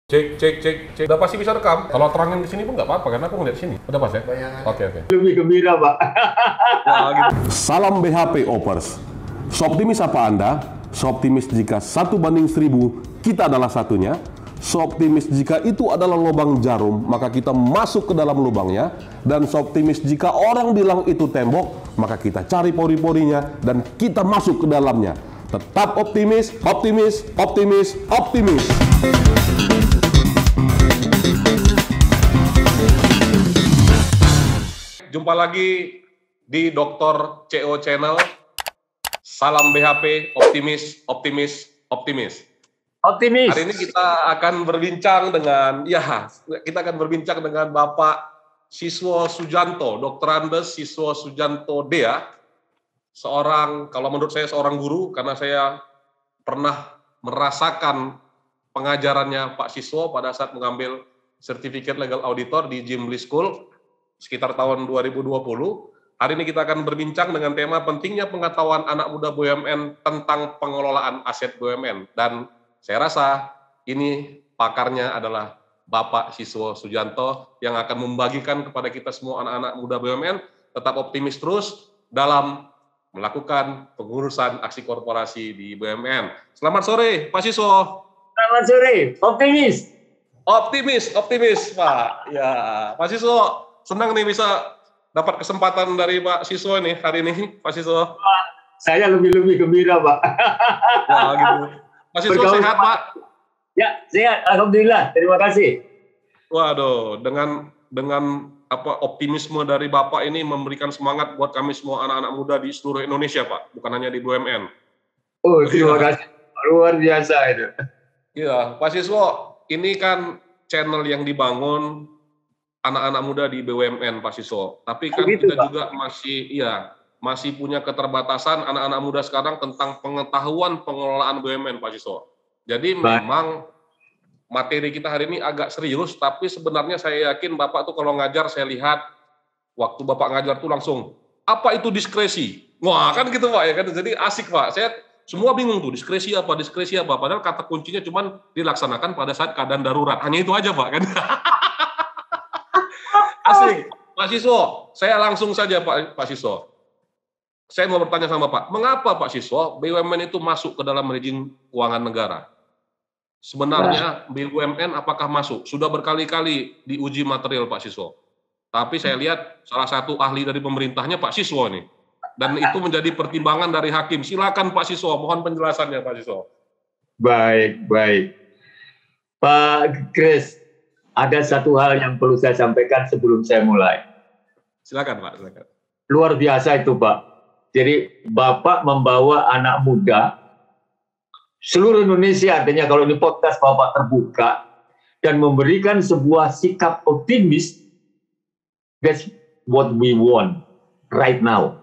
Cek, cek, cek, cek. Udah pasti bisa rekam. Kalau terangin di sini pun nggak apa-apa, karena aku ngeliat sini. Udah pas ya? Oke, oke. Lebih gembira, Pak. Wah, gitu. Salam BHP Opers. Seoptimis apa Anda? Seoptimis jika 1:1000 kita adalah satunya. Seoptimis jika itu adalah lubang jarum, maka kita masuk ke dalam lubangnya. Dan seoptimis jika orang bilang itu tembok, maka kita cari pori-porinya dan kita masuk ke dalamnya. Tetap optimis, optimis, optimis, optimis. Jumpa lagi di Dr. CO Channel. Salam BHP, optimis, optimis, optimis. Optimis. Hari ini kita akan berbincang dengan Bapak Siswo Sujanto, Dr. Andes Siswo Sujanto Dea. Kalau menurut saya seorang guru, karena saya pernah merasakan pengajarannya Pak Siswo pada saat mengambil sertifikat legal auditor di Jim Lee School sekitar tahun 2020. Hari ini kita akan berbincang dengan tema pentingnya pengetahuan anak muda BUMN tentang pengelolaan aset BUMN. Dan saya rasa ini pakarnya adalah Bapak Siswo Sujanto yang akan membagikan kepada kita semua anak-anak muda BUMN tetap optimis terus dalam melakukan pengurusan aksi korporasi di BUMN. Selamat sore, Pak Siswo. Selamat sore, optimis. Optimis, Pak. Ya, Pak Siswo, senang nih bisa dapat kesempatan dari Pak Siswo nih hari ini, Pak Siswo. Saya lebih gembira, Pak. Wah, gitu. Pak Siswo sehat, Pak? Ya, sehat. Alhamdulillah. Terima kasih. Waduh, dengan optimisme dari Bapak ini memberikan semangat buat kami semua anak-anak muda di seluruh Indonesia, Pak, bukan hanya di BUMN. Oh, terima kasih. Luar biasa itu. Iya, Pak Siswo, ini kan channel yang dibangun anak-anak muda di BUMN, Pak Siswo. Tapi kan Begitu, kita Pak. juga masih punya keterbatasan anak-anak muda sekarang tentang pengetahuan pengelolaan BUMN, Pak Siswo. Jadi memang materi kita hari ini agak serius, tapi sebenarnya saya yakin Bapak tuh kalau ngajar, saya lihat waktu Bapak ngajar tuh langsung, apa itu diskresi? Wah, kan gitu, Pak, ya kan? Jadi asik, Pak. Saya semua bingung tuh, diskresi apa. Padahal kata kuncinya cuma dilaksanakan pada saat keadaan darurat. Hanya itu aja, Pak, kan? Asik. Pak Siswo, saya langsung saja, Pak Siswo. Saya mau bertanya sama Bapak, mengapa Pak Siswo BUMN itu masuk ke dalam rezim keuangan negara? Sebenarnya BUMN apakah masuk? Sudah berkali-kali diuji material, Pak Siswo. Tapi saya lihat salah satu ahli dari pemerintahnya Pak Siswo nih. Dan itu menjadi pertimbangan dari hakim. Silakan Pak Siswo, mohon penjelasannya Pak Siswo. Baik. Pak Chris, ada satu hal yang perlu saya sampaikan sebelum saya mulai. Silakan, Pak. Silakan. Luar biasa itu, Pak. Jadi Bapak membawa anak muda seluruh Indonesia, artinya kalau ini podcast Bapak terbuka dan memberikan sebuah sikap optimis. That's what we want right now.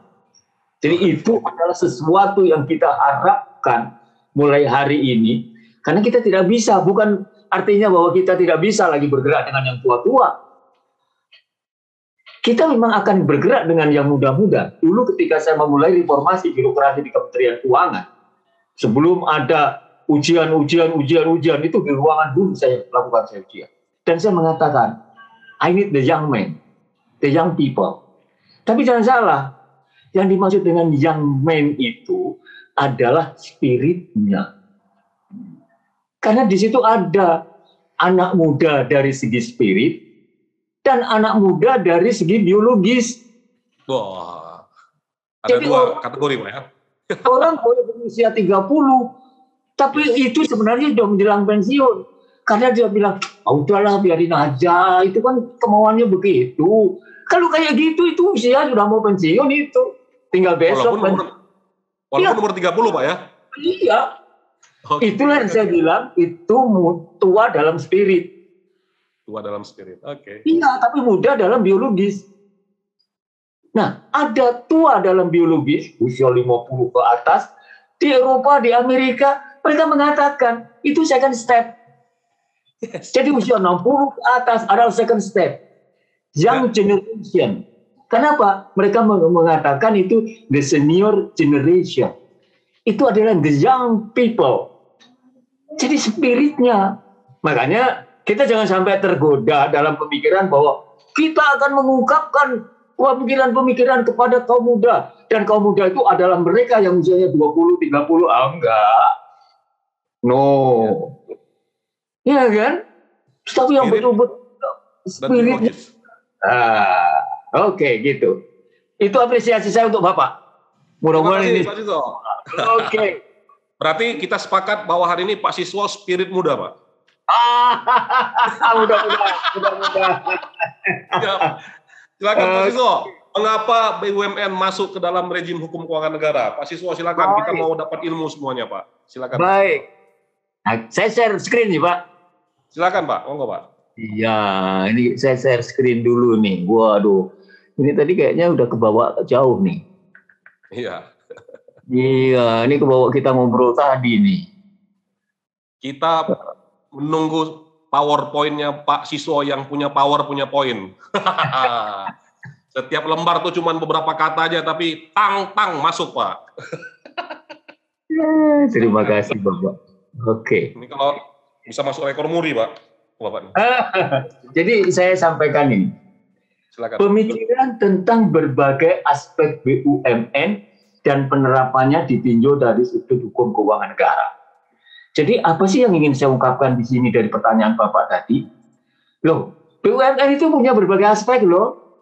Jadi itu adalah sesuatu yang kita harapkan mulai hari ini, karena kita tidak bisa, bukan artinya bahwa kita tidak bisa lagi bergerak dengan yang tua-tua. Kita memang akan bergerak dengan yang muda-muda. Dulu ketika saya memulai reformasi birokrasi di Kementerian Keuangan, sebelum ada ujian itu di ruangan dulu saya lakukan ujian. Dan saya mengatakan, I need the young men, the young people. Tapi jangan salah, yang dimaksud dengan young men itu adalah spiritnya. Karena di situ ada anak muda dari segi spirit dan anak muda dari segi biologis. Wah, ada Jadi dua kategori, Pak, ya? Orang boleh berusia 30, tapi itu sebenarnya sudah menjelang pensiun. Karena dia bilang, udahlah biarin aja, itu kan kemauannya begitu. Kalau kayak gitu, itu usia sudah mau pensiun itu. Tinggal besok. Walaupun umur 30, Pak, ya? Iya. Itulah yang saya bilang, itu tua dalam spirit. Tua dalam spirit, oke. Iya, tapi muda dalam biologis. Nah, ada tua dalam biologis, usia 50 ke atas, di Eropa, di Amerika, mereka mengatakan, itu second step. Yes. Jadi usia 60 ke atas adalah second step. Young generation. Kenapa? Mereka mengatakan itu the senior generation. Itu adalah the young people. Jadi spiritnya. Makanya kita jangan sampai tergoda dalam pemikiran bahwa kita akan mengungkapkan pemikiran-pemikiran kepada kaum muda. Dan kaum muda itu adalah mereka yang usianya 20, 30. Enggak. No. Ya kan? Tapi yang betul-betul spiritnya. Oke, gitu. Itu apresiasi saya untuk Bapak. Mudah-mudahan ini. Oke. Berarti kita sepakat bahwa hari ini Pak Siswo spirit muda, Pak. Mudah-mudahan. Silakan Pak Siswo. Mengapa BUMN masuk ke dalam rejim hukum keuangan negara? Pak Siswo silakan. Kita mau dapat ilmu semuanya, Pak. Silakan. Baik. Nah, saya share screen nih, Pak. Silakan, Pak. Monggo, Pak. Iya, ini saya share screen dulu nih. Waduh. Ini tadi kayaknya udah kebawa jauh nih. Iya. Iya, ini kebawa kita ngobrol tadi nih. Kita menunggu PowerPoint-nya Pak Siswo yang punya power, punya poin. Setiap lembar tuh cuma beberapa kata aja, tapi tang-tang masuk, Pak. Terima kasih, Bapak. Oke. Ini kalau bisa masuk rekor muri, Pak. Bapak. Jadi saya sampaikan ini. Silakan. Pemikiran tentang berbagai aspek BUMN dan penerapannya ditinjau dari sudut hukum keuangan negara. Jadi apa sih yang ingin saya ungkapkan di sini dari pertanyaan Bapak tadi? Loh, BUMN itu punya berbagai aspek loh.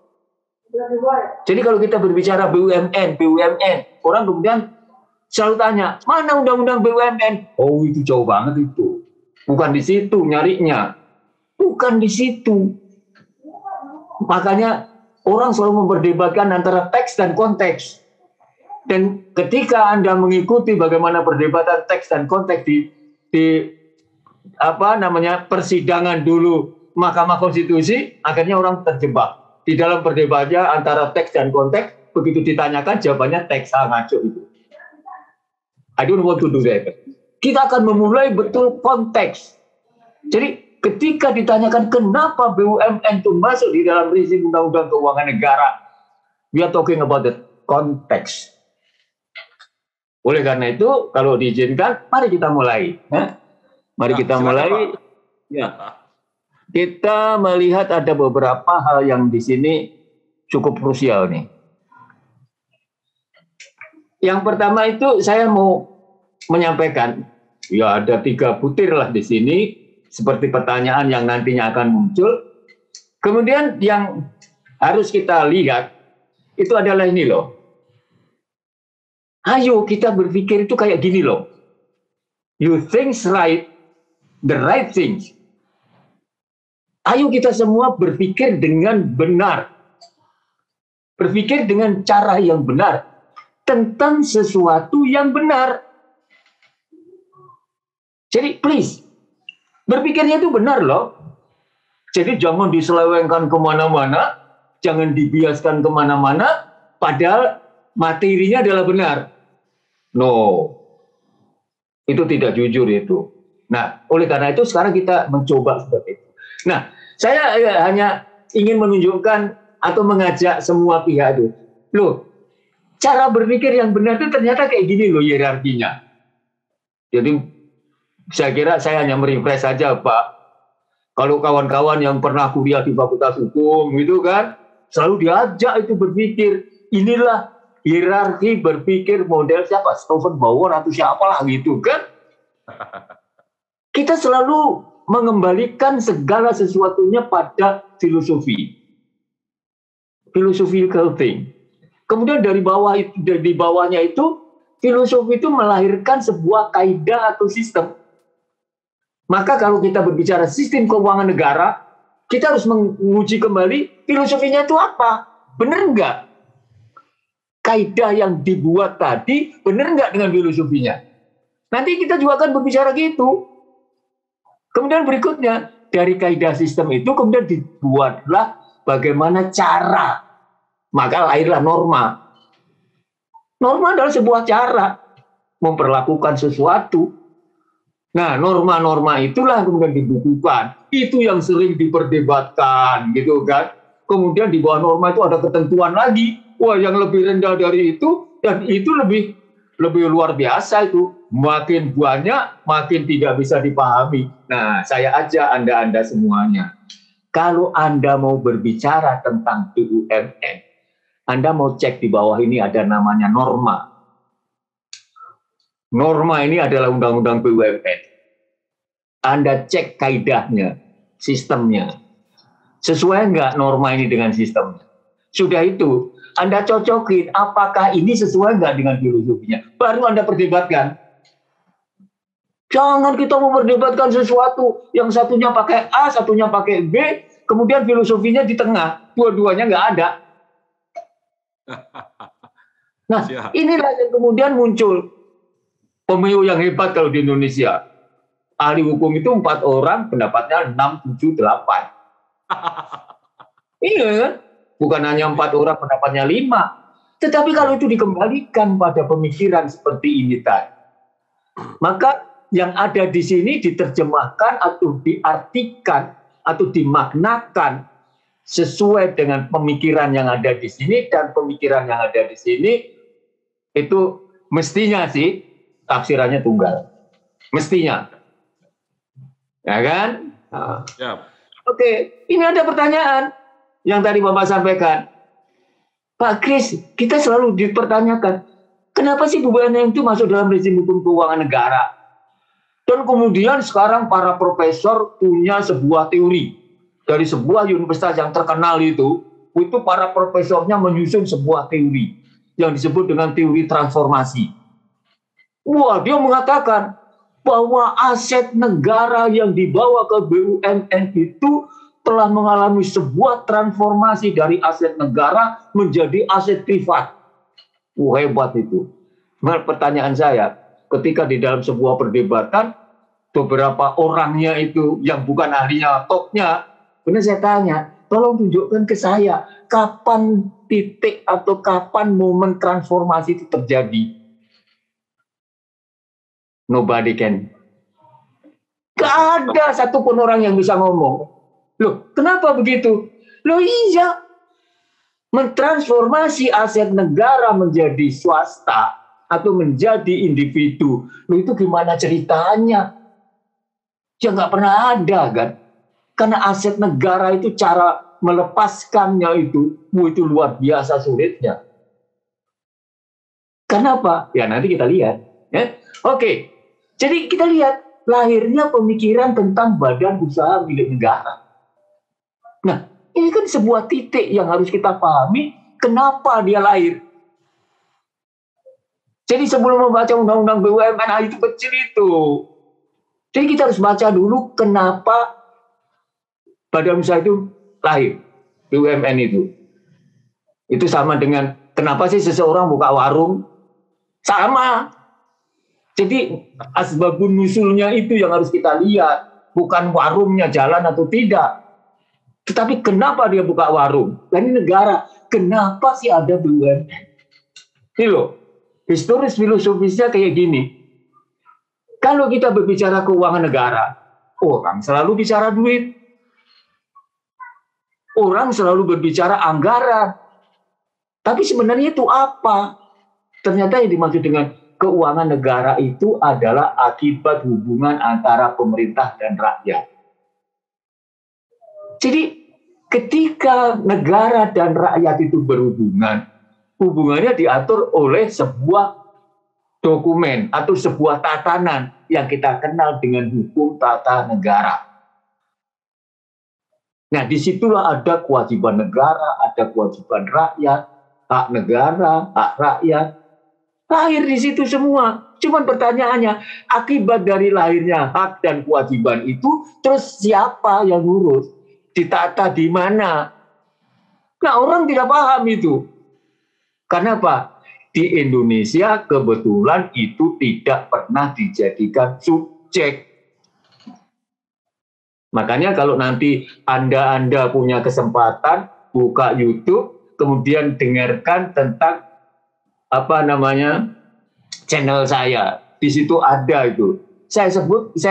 Jadi kalau kita berbicara BUMN, orang kemudian selalu tanya, mana undang-undang BUMN? Oh, itu jauh banget itu. Bukan di situ nyarinya. Bukan di situ. Makanya orang selalu memperdebatkan antara teks dan konteks. Dan ketika Anda mengikuti bagaimana perdebatan teks dan konteks di persidangan dulu Mahkamah Konstitusi, akhirnya orang terjebak di dalam perdebatannya antara teks dan konteks. Begitu ditanyakan jawabannya teks ngaco itu. I don't want to do that. Kita akan memulai betul konteks. Jadi ketika ditanyakan kenapa BUMN itu masuk di dalam rezim undang-undang keuangan negara, we are talking about the context. Oleh karena itu, kalau diizinkan, mari kita mulai. Mari kita mulai. Ya. Kita melihat ada beberapa hal yang di sini cukup krusial nih. Yang pertama itu saya mau menyampaikan, ya ada 3 butir lah di sini, seperti pertanyaan yang nantinya akan muncul. Kemudian yang harus kita lihat, itu adalah ini loh. Ayo kita berpikir itu kayak gini loh. You think right, the right things. Ayo kita semua berpikir dengan benar. Berpikir dengan cara yang benar. Tentang sesuatu yang benar. Jadi please, berpikirnya itu benar loh. Jadi jangan diselewengkan kemana-mana. Jangan dibiaskan kemana-mana. Padahal materinya adalah benar. No, itu tidak jujur itu. Nah, oleh karena itu sekarang kita mencoba seperti itu. Nah, saya hanya ingin menunjukkan atau mengajak semua pihak itu. Loh, cara berpikir yang benar itu ternyata kayak gini loh hierarkinya. Jadi saya kira saya hanya merefresh saja, Pak. Kalau kawan-kawan yang pernah kuliah di Fakultas Hukum gitu kan, selalu diajak itu berpikir, inilah hierarki berpikir model siapa? Stephen Bauer atau siapalah gitu kan. Kita selalu mengembalikan segala sesuatunya pada filosofi. Philosophical thing. Kemudian dari bawahnya itu, filosofi itu melahirkan sebuah kaidah atau sistem. Maka kalau kita berbicara sistem keuangan negara, kita harus menguji kembali filosofinya itu apa. Benar enggak? Kaidah yang dibuat tadi benar nggak dengan filosofinya? Nanti kita juga akan berbicara gitu. Kemudian berikutnya, dari kaidah sistem itu kemudian dibuatlah bagaimana cara. Maka lahirlah norma. Norma adalah sebuah cara memperlakukan sesuatu. Nah, norma-norma itulah kemudian dibukukan. Itu yang sering diperdebatkan, gitu kan. Kemudian di bawah norma itu ada ketentuan lagi. Wah, yang lebih rendah dari itu, dan itu lebih lebih luar biasa itu. Makin banyak, makin tidak bisa dipahami. Nah, saya ajak Anda semuanya. Kalau Anda mau berbicara tentang BUMN, Anda mau cek di bawah ini ada namanya norma. Norma ini adalah undang-undang BUMN. Anda cek kaidahnya, sistemnya. Sesuai nggak norma ini dengan sistemnya? Sudah itu, Anda cocokin apakah ini sesuai nggak dengan filosofinya. Baru Anda perdebatkan. Jangan kita memperdebatkan sesuatu yang satunya pakai A, satunya pakai B, kemudian filosofinya di tengah, dua-duanya nggak ada. Nah, inilah yang kemudian muncul pemilu yang hebat kalau di Indonesia. Ahli hukum itu 4 orang, pendapatnya 6, 7, 8. Iya kan? Bukan hanya 4 orang, pendapatnya 5. Tetapi kalau itu dikembalikan pada pemikiran seperti ini tadi, maka yang ada di sini diterjemahkan atau diartikan atau dimaknakan sesuai dengan pemikiran yang ada di sini, dan pemikiran yang ada di sini itu mestinya sih tafsirannya tunggal. Mestinya. Ya kan? Nah. Oke, ini ada pertanyaan yang tadi Bapak sampaikan. Pak Kris, kita selalu dipertanyakan, kenapa sih BUMN itu masuk dalam rezim hukum keuangan negara? Dan kemudian sekarang para profesor punya sebuah teori. Dari sebuah universitas yang terkenal itu para profesornya menyusun sebuah teori yang disebut dengan teori transformasi. Wah, dia mengatakan bahwa aset negara yang dibawa ke BUMN itu telah mengalami sebuah transformasi dari aset negara menjadi aset privat. Hebat itu. Nah, pertanyaan saya, ketika di dalam sebuah perdebatan, beberapa orangnya itu yang bukan ahlinya, topnya, benar saya tanya, tolong tunjukkan ke saya, kapan titik atau kapan momen transformasi itu terjadi? Nobody can. Gak ada satupun orang yang bisa ngomong. Loh, kenapa begitu? Loh iya, mentransformasi aset negara menjadi swasta atau menjadi individu. Loh itu gimana ceritanya? Ya nggak pernah ada kan? Karena aset negara itu cara melepaskannya itu luar biasa sulitnya. Kenapa? Ya nanti kita lihat. Ya. Oke, jadi kita lihat lahirnya pemikiran tentang badan usaha milik negara. Nah, ini kan sebuah titik yang harus kita pahami kenapa dia lahir. Jadi sebelum membaca undang-undang BUMN itu kecil itu. Jadi kita harus baca dulu kenapa badan usaha itu lahir, BUMN itu. Itu sama dengan kenapa sih seseorang buka warung? Sama. Jadi asbabun nusulnya itu yang harus kita lihat. Bukan warungnya jalan atau tidak. Tetapi kenapa dia buka warung? Dan ini negara. Kenapa sih ada BUMN? Ini loh. Historis filosofisnya kayak gini. Kalau kita berbicara keuangan negara, orang selalu bicara duit. Orang selalu berbicara anggaran. Tapi sebenarnya itu apa? Ternyata yang dimaksud dengan keuangan negara itu adalah akibat hubungan antara pemerintah dan rakyat. Jadi ketika negara dan rakyat itu berhubungan, hubungannya diatur oleh sebuah dokumen atau sebuah tatanan yang kita kenal dengan hukum tata negara. Nah, disitulah ada kewajiban negara, ada kewajiban rakyat, hak negara, hak rakyat. Lahir di situ semua. Cuman pertanyaannya, akibat dari lahirnya hak dan kewajiban itu, terus siapa yang ngurus? Ditata di mana? Nah, orang tidak paham itu. Karena apa? Di Indonesia kebetulan itu tidak pernah dijadikan subjek. Makanya kalau nanti Anda punya kesempatan buka YouTube, kemudian dengarkan tentang channel saya. Di situ ada itu. Saya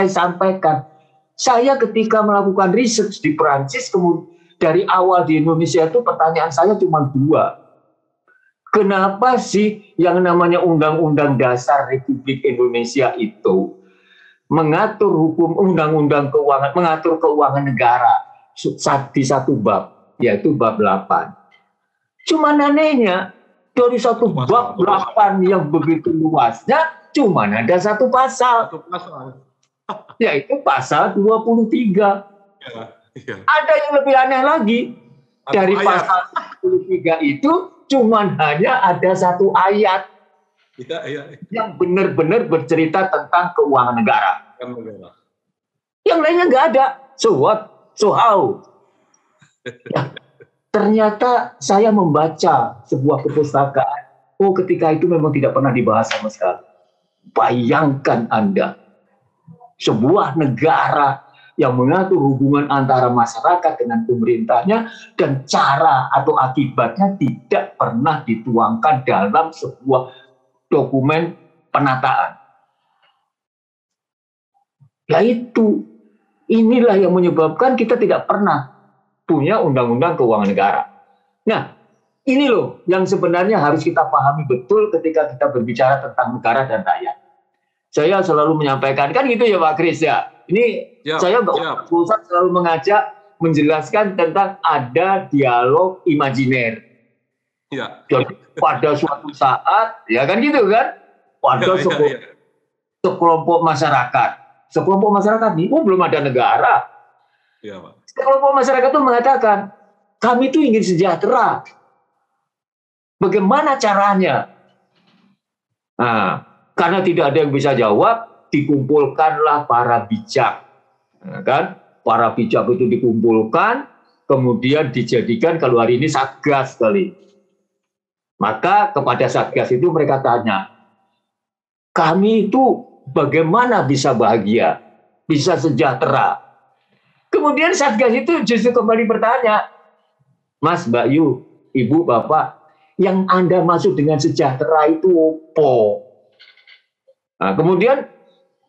sampaikan. Saya ketika melakukan riset di Perancis, kemudian dari awal di Indonesia itu pertanyaan saya cuma 2. Kenapa sih yang namanya Undang-Undang Dasar Republik Indonesia itu mengatur hukum undang-undang keuangan, mengatur keuangan negara di satu bab, yaitu bab 8. Cuma anehnya, dari satu bab 8 yang begitu luasnya, cuma ada satu pasal, yaitu pasal 23. Ya. Ada yang lebih aneh lagi, dari pasal 23 itu cuma hanya ada satu ayat yang benar-benar bercerita tentang keuangan negara. Yang lainnya nggak ada. So what? So how? Ya, ternyata saya membaca sebuah perpustakaan. Oh, ketika itu memang tidak pernah dibahas sama sekali. Bayangkan Anda, sebuah negara yang mengatur hubungan antara masyarakat dengan pemerintahnya dan cara atau akibatnya tidak pernah dituangkan dalam sebuah dokumen penataan. Yaitu, inilah yang menyebabkan kita tidak pernah punya undang-undang keuangan negara. Nah, ini loh yang sebenarnya harus kita pahami betul ketika kita berbicara tentang negara dan rakyat. Saya selalu menyampaikan, kan gitu ya Pak Kris ya. Ini saya nggak usah selalu mengajak menjelaskan tentang ada dialog imajiner. Ya. Jadi pada suatu saat, ya kan gitu kan, pada sekelompok masyarakat nih, belum ada negara. Ya, Pak. Sekelompok masyarakat itu mengatakan, kami itu ingin sejahtera. Bagaimana caranya? Nah, karena tidak ada yang bisa jawab, dikumpulkanlah para bijak. Nah, kan? Para bijak itu dikumpulkan, kemudian dijadikan kalau hari ini satgas kali. Maka kepada satgas itu mereka tanya, kami itu bagaimana bisa bahagia, bisa sejahtera? Kemudian satgas itu justru kembali bertanya, Mas, Mbak Yu, Ibu, Bapak, yang Anda maksud dengan sejahtera itu apa? Nah, kemudian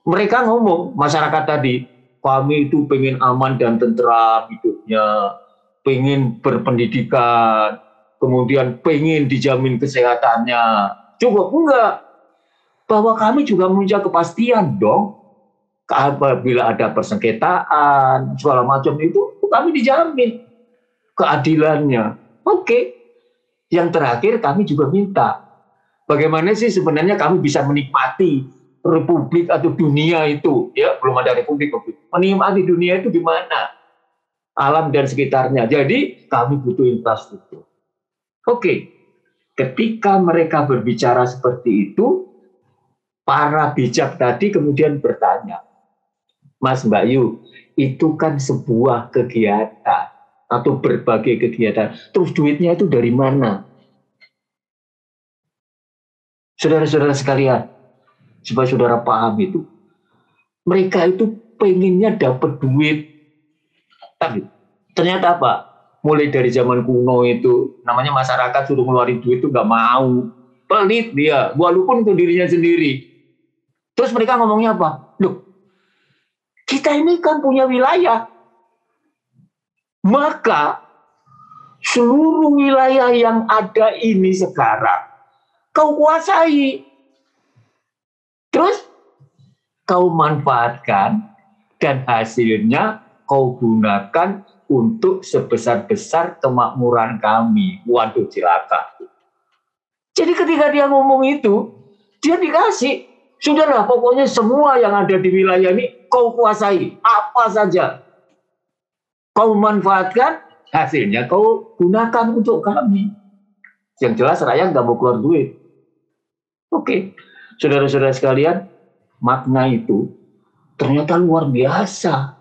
mereka ngomong, masyarakat tadi, kami itu pengen aman dan tentram hidupnya, pengen berpendidikan, kemudian pengen dijamin kesehatannya. Cukup enggak? Bahwa kami juga punya kepastian dong. Apabila ada persengketaan, segala macam itu kami dijamin keadilannya. Oke. Yang terakhir kami juga minta, bagaimana sih sebenarnya kami bisa menikmati republik atau dunia itu, ya belum ada republik, menikmati dunia itu gimana, alam dan sekitarnya. Jadi kami butuh infrastruktur. Oke, ketika mereka berbicara seperti itu, para bijak tadi kemudian bertanya, Mas, Mbak Yu, itu kan sebuah kegiatan atau berbagai kegiatan, terus duitnya itu dari mana? Saudara-saudara sekalian, supaya saudara paham itu, mereka itu pengennya dapat duit, tapi ternyata apa? Mulai dari zaman kuno itu, namanya masyarakat suruh ngeluarin duit itu nggak mau, pelit dia, walaupun untuk dirinya sendiri. Terus mereka ngomongnya apa? Loh, kita ini kan punya wilayah, maka seluruh wilayah yang ada ini sekarang kau kuasai, terus kau manfaatkan, dan hasilnya kau gunakan untuk sebesar-besar kemakmuran kami. Waduh, cilaka. Jadi ketika dia ngomong itu, dia dikasih, sudahlah pokoknya semua yang ada di wilayah ini kau kuasai, apa saja kau manfaatkan, hasilnya kau gunakan untuk kami. Yang jelas rakyat nggak mau keluar duit. Oke, saudara-saudara sekalian, makna itu ternyata luar biasa.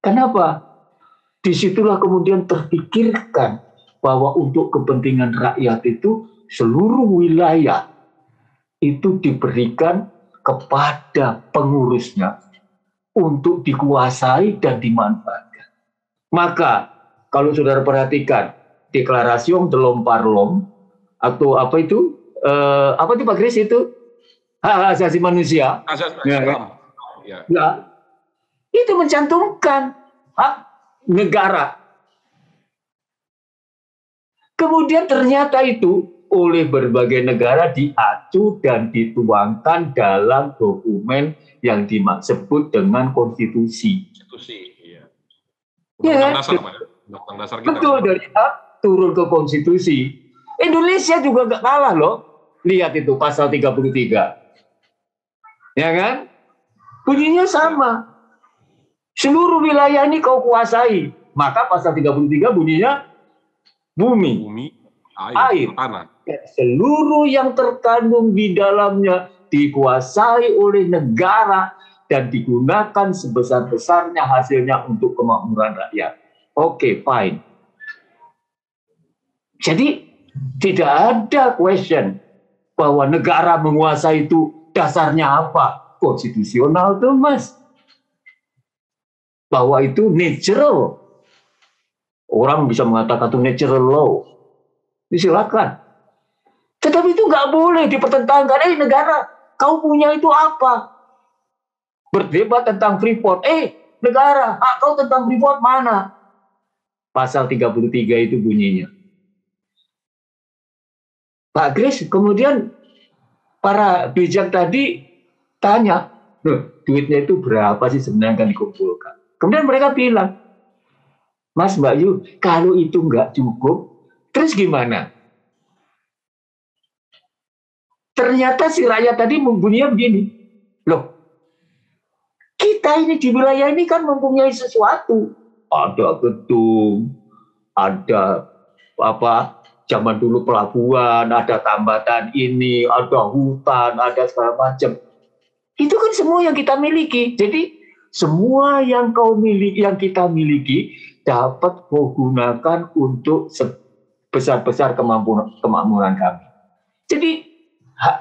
Kenapa? Disitulah kemudian terpikirkan bahwa untuk kepentingan rakyat itu seluruh wilayah itu diberikan kepada pengurusnya untuk dikuasai dan dimanfaatkan. Maka kalau saudara perhatikan deklarasi Delom Parlom atau apa itu Pak Kris itu hak asasi manusia, ya, itu mencantumkan hak negara. Kemudian ternyata itu oleh berbagai negara diacu dan dituangkan dalam dokumen yang disebut dengan konstitusi. Konstitusi, iya. Ya, Undang-undang dasar, Pak, ya? Undang-undang dasar kita. betul, dari hak turun ke konstitusi. Indonesia juga nggak kalah loh. Lihat itu pasal 33. Ya kan? Bunyinya sama. Seluruh wilayah ini kau kuasai. Maka pasal 33 bunyinya bumi, air, tanah. seluruh yang terkandung di dalamnya dikuasai oleh negara dan digunakan sebesar-besarnya hasilnya untuk kemakmuran rakyat. Oke, fine. Jadi tidak ada question bahwa negara menguasai itu dasarnya apa? Konstitusional tuh, Mas. Bahwa itu natural. Orang bisa mengatakan itu natural law. Silakan. Tetapi itu nggak boleh dipertentangkan. Negara, kau punya itu apa? Berdebat tentang Freeport. Negara, hak kau tentang Freeport mana? Pasal 33 itu bunyinya. Pak Kris, kemudian para bijak tadi tanya, duitnya itu berapa sih sebenarnya yang dikumpulkan? Kemudian mereka bilang, Mas Mbak Yu, kalau itu nggak cukup, terus gimana? Ternyata si rakyat tadi bunyinya begini, loh, kita ini di wilayah ini kan mempunyai sesuatu. Ada gedung, ada zaman dulu pelabuhan, ada tambatan ini, ada hutan, ada segala macam. Itu kan semua yang kita miliki. Jadi semua yang kau miliki, yang kita miliki, dapat kau gunakan untuk sebesar-besar kemakmuran kami. Jadi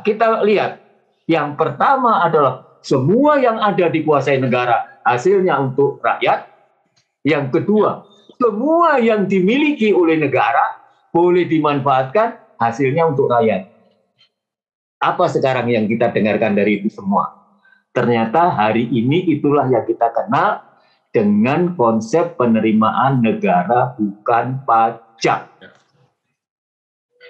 kita lihat, yang pertama adalah semua yang ada dikuasai negara, hasilnya untuk rakyat. Yang kedua, semua yang dimiliki oleh negara boleh dimanfaatkan, hasilnya untuk rakyat. Apa sekarang yang kita dengarkan dari itu semua? Ternyata hari ini itulah yang kita kenal dengan konsep penerimaan negara bukan pajak.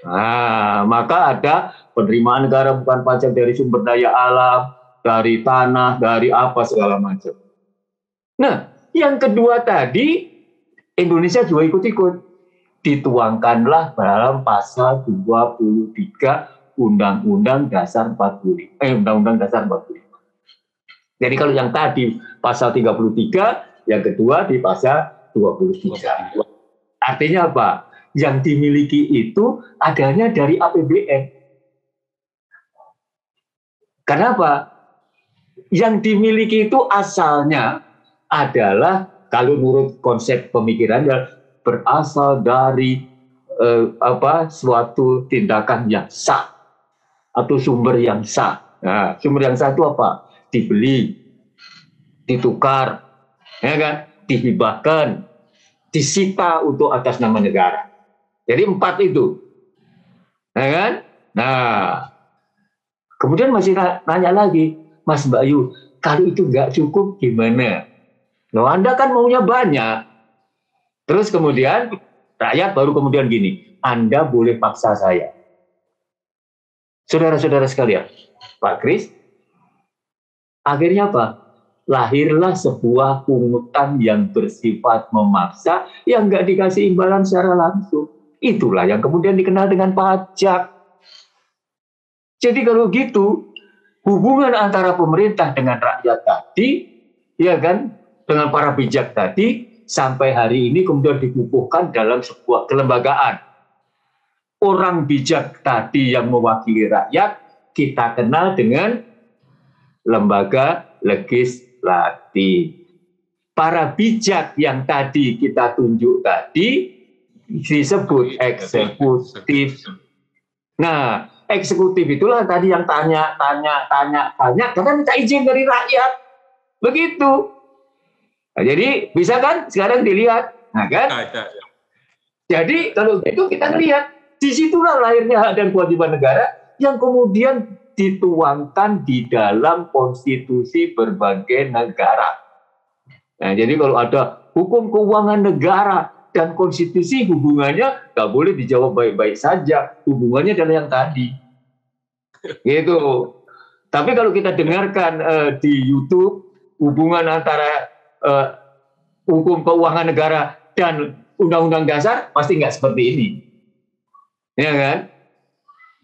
Nah, maka ada penerimaan negara bukan pajak dari sumber daya alam, dari tanah, dari apa segala macam. Nah, yang kedua tadi, Indonesia juga ikut-ikut. Dituangkanlah dalam pasal 23 Undang-Undang Dasar 45. Undang-Undang Dasar 45. Jadi kalau yang tadi pasal 33, yang kedua di pasal 23. Artinya apa? Yang dimiliki itu adanya dari APBN. Kenapa? Yang dimiliki itu asalnya adalah, kalau menurut konsep pemikiran, berasal dari suatu tindakan yang sah atau sumber yang sah. Nah, sumber yang sah itu apa? Dibeli, ditukar, ya kan? Dihibahkan, disita untuk atas nama negara. Jadi 4 itu, ya kan? Nah, kemudian masih nanya lagi, Mas Mbak Yu, kalau itu nggak cukup gimana? Loh, Anda kan maunya banyak. Terus kemudian rakyat baru kemudian gini, Anda boleh paksa saya. Saudara-saudara sekalian, Pak Kris, akhirnya apa? Lahirlah sebuah pungutan yang bersifat memaksa, yang nggak dikasih imbalan secara langsung. Itulah yang kemudian dikenal dengan pajak. Jadi kalau gitu, hubungan antara pemerintah dengan rakyat tadi, ya kan, dengan para bijak tadi, sampai hari ini kemudian dikukuhkan dalam sebuah kelembagaan. Orang bijak tadi yang mewakili rakyat, kita kenal dengan lembaga legislatif. Para bijak yang tadi kita tunjuk tadi disebut eksekutif. Nah, eksekutif itulah tadi yang tanya, karena minta izin dari rakyat. Begitu. Nah, jadi bisa kan sekarang dilihat, nah kan? Jadi kalau itu kita lihat, disitulah lahirnya hak dan kewajiban negara yang kemudian dituangkan di dalam konstitusi berbagai negara. Nah, jadi kalau ada hukum keuangan negara dan konstitusi hubungannya nggak boleh dijawab baik-baik saja. Hubungannya adalah yang tadi. Gitu. Tapi kalau kita dengarkan di YouTube, hubungan antara hukum keuangan negara dan undang-undang dasar pasti nggak seperti ini. Ya kan?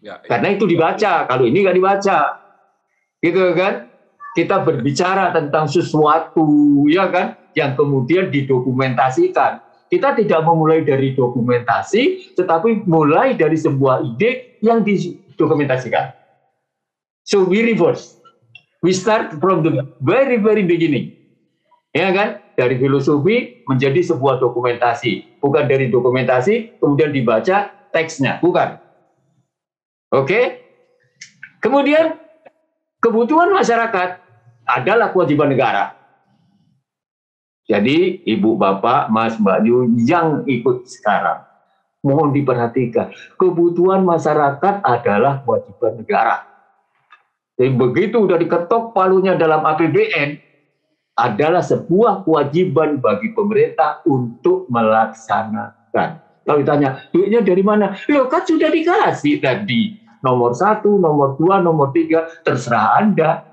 Ya. Karena itu dibaca, kalau ini nggak dibaca. Gitu kan? Kita berbicara tentang sesuatu, ya kan, yang kemudian didokumentasikan. Kita tidak memulai dari dokumentasi, tetapi mulai dari sebuah ide yang didokumentasikan. So we reverse. We start from the very beginning. Ya kan? Dari filosofi menjadi sebuah dokumentasi. Bukan dari dokumentasi, kemudian dibaca teksnya. Bukan. Oke? Kemudian, kebutuhan masyarakat adalah kewajiban negara. Jadi, Ibu, Bapak, Mas, Mbak Yu yang ikut sekarang, mohon diperhatikan, kebutuhan masyarakat adalah kewajiban negara. Jadi, begitu udah diketok palunya dalam APBN, adalah sebuah kewajiban bagi pemerintah untuk melaksanakan. Kalau ditanya, duitnya dari mana? Loh, kan sudah dikasih tadi. Nomor 1, nomor 2, nomor 3, terserah Anda.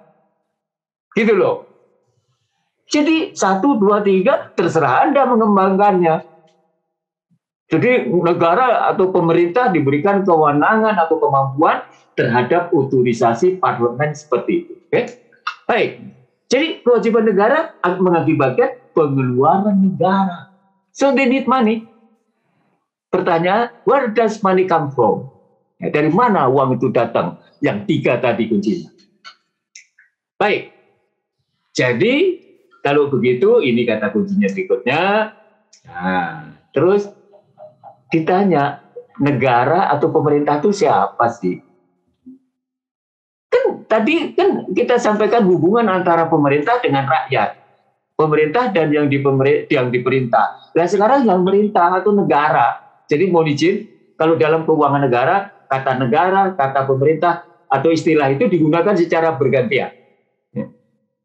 Gitu loh. Jadi 1, 2, 3 terserah Anda mengembangkannya. Jadi negara atau pemerintah diberikan kewenangan atau kemampuan terhadap otorisasi parlemen seperti itu. Oke? Baik. Jadi kewajiban negara mengakibatkan pengeluaran negara. So they need money. Pertanyaan, where does money come from? Ya, dari mana uang itu datang? Yang 3 tadi kuncinya. Baik. Jadi, kalau begitu, ini kata kuncinya berikutnya. Nah, terus ditanya, negara atau pemerintah itu siapa sih? Kan tadi kan kita sampaikan hubungan antara pemerintah dengan rakyat. Pemerintah dan yang diperintah. Nah, sekarang yang merintah atau negara. Jadi mohon izin, kalau dalam keuangan negara, kata pemerintah, atau istilah itu digunakan secara bergantian.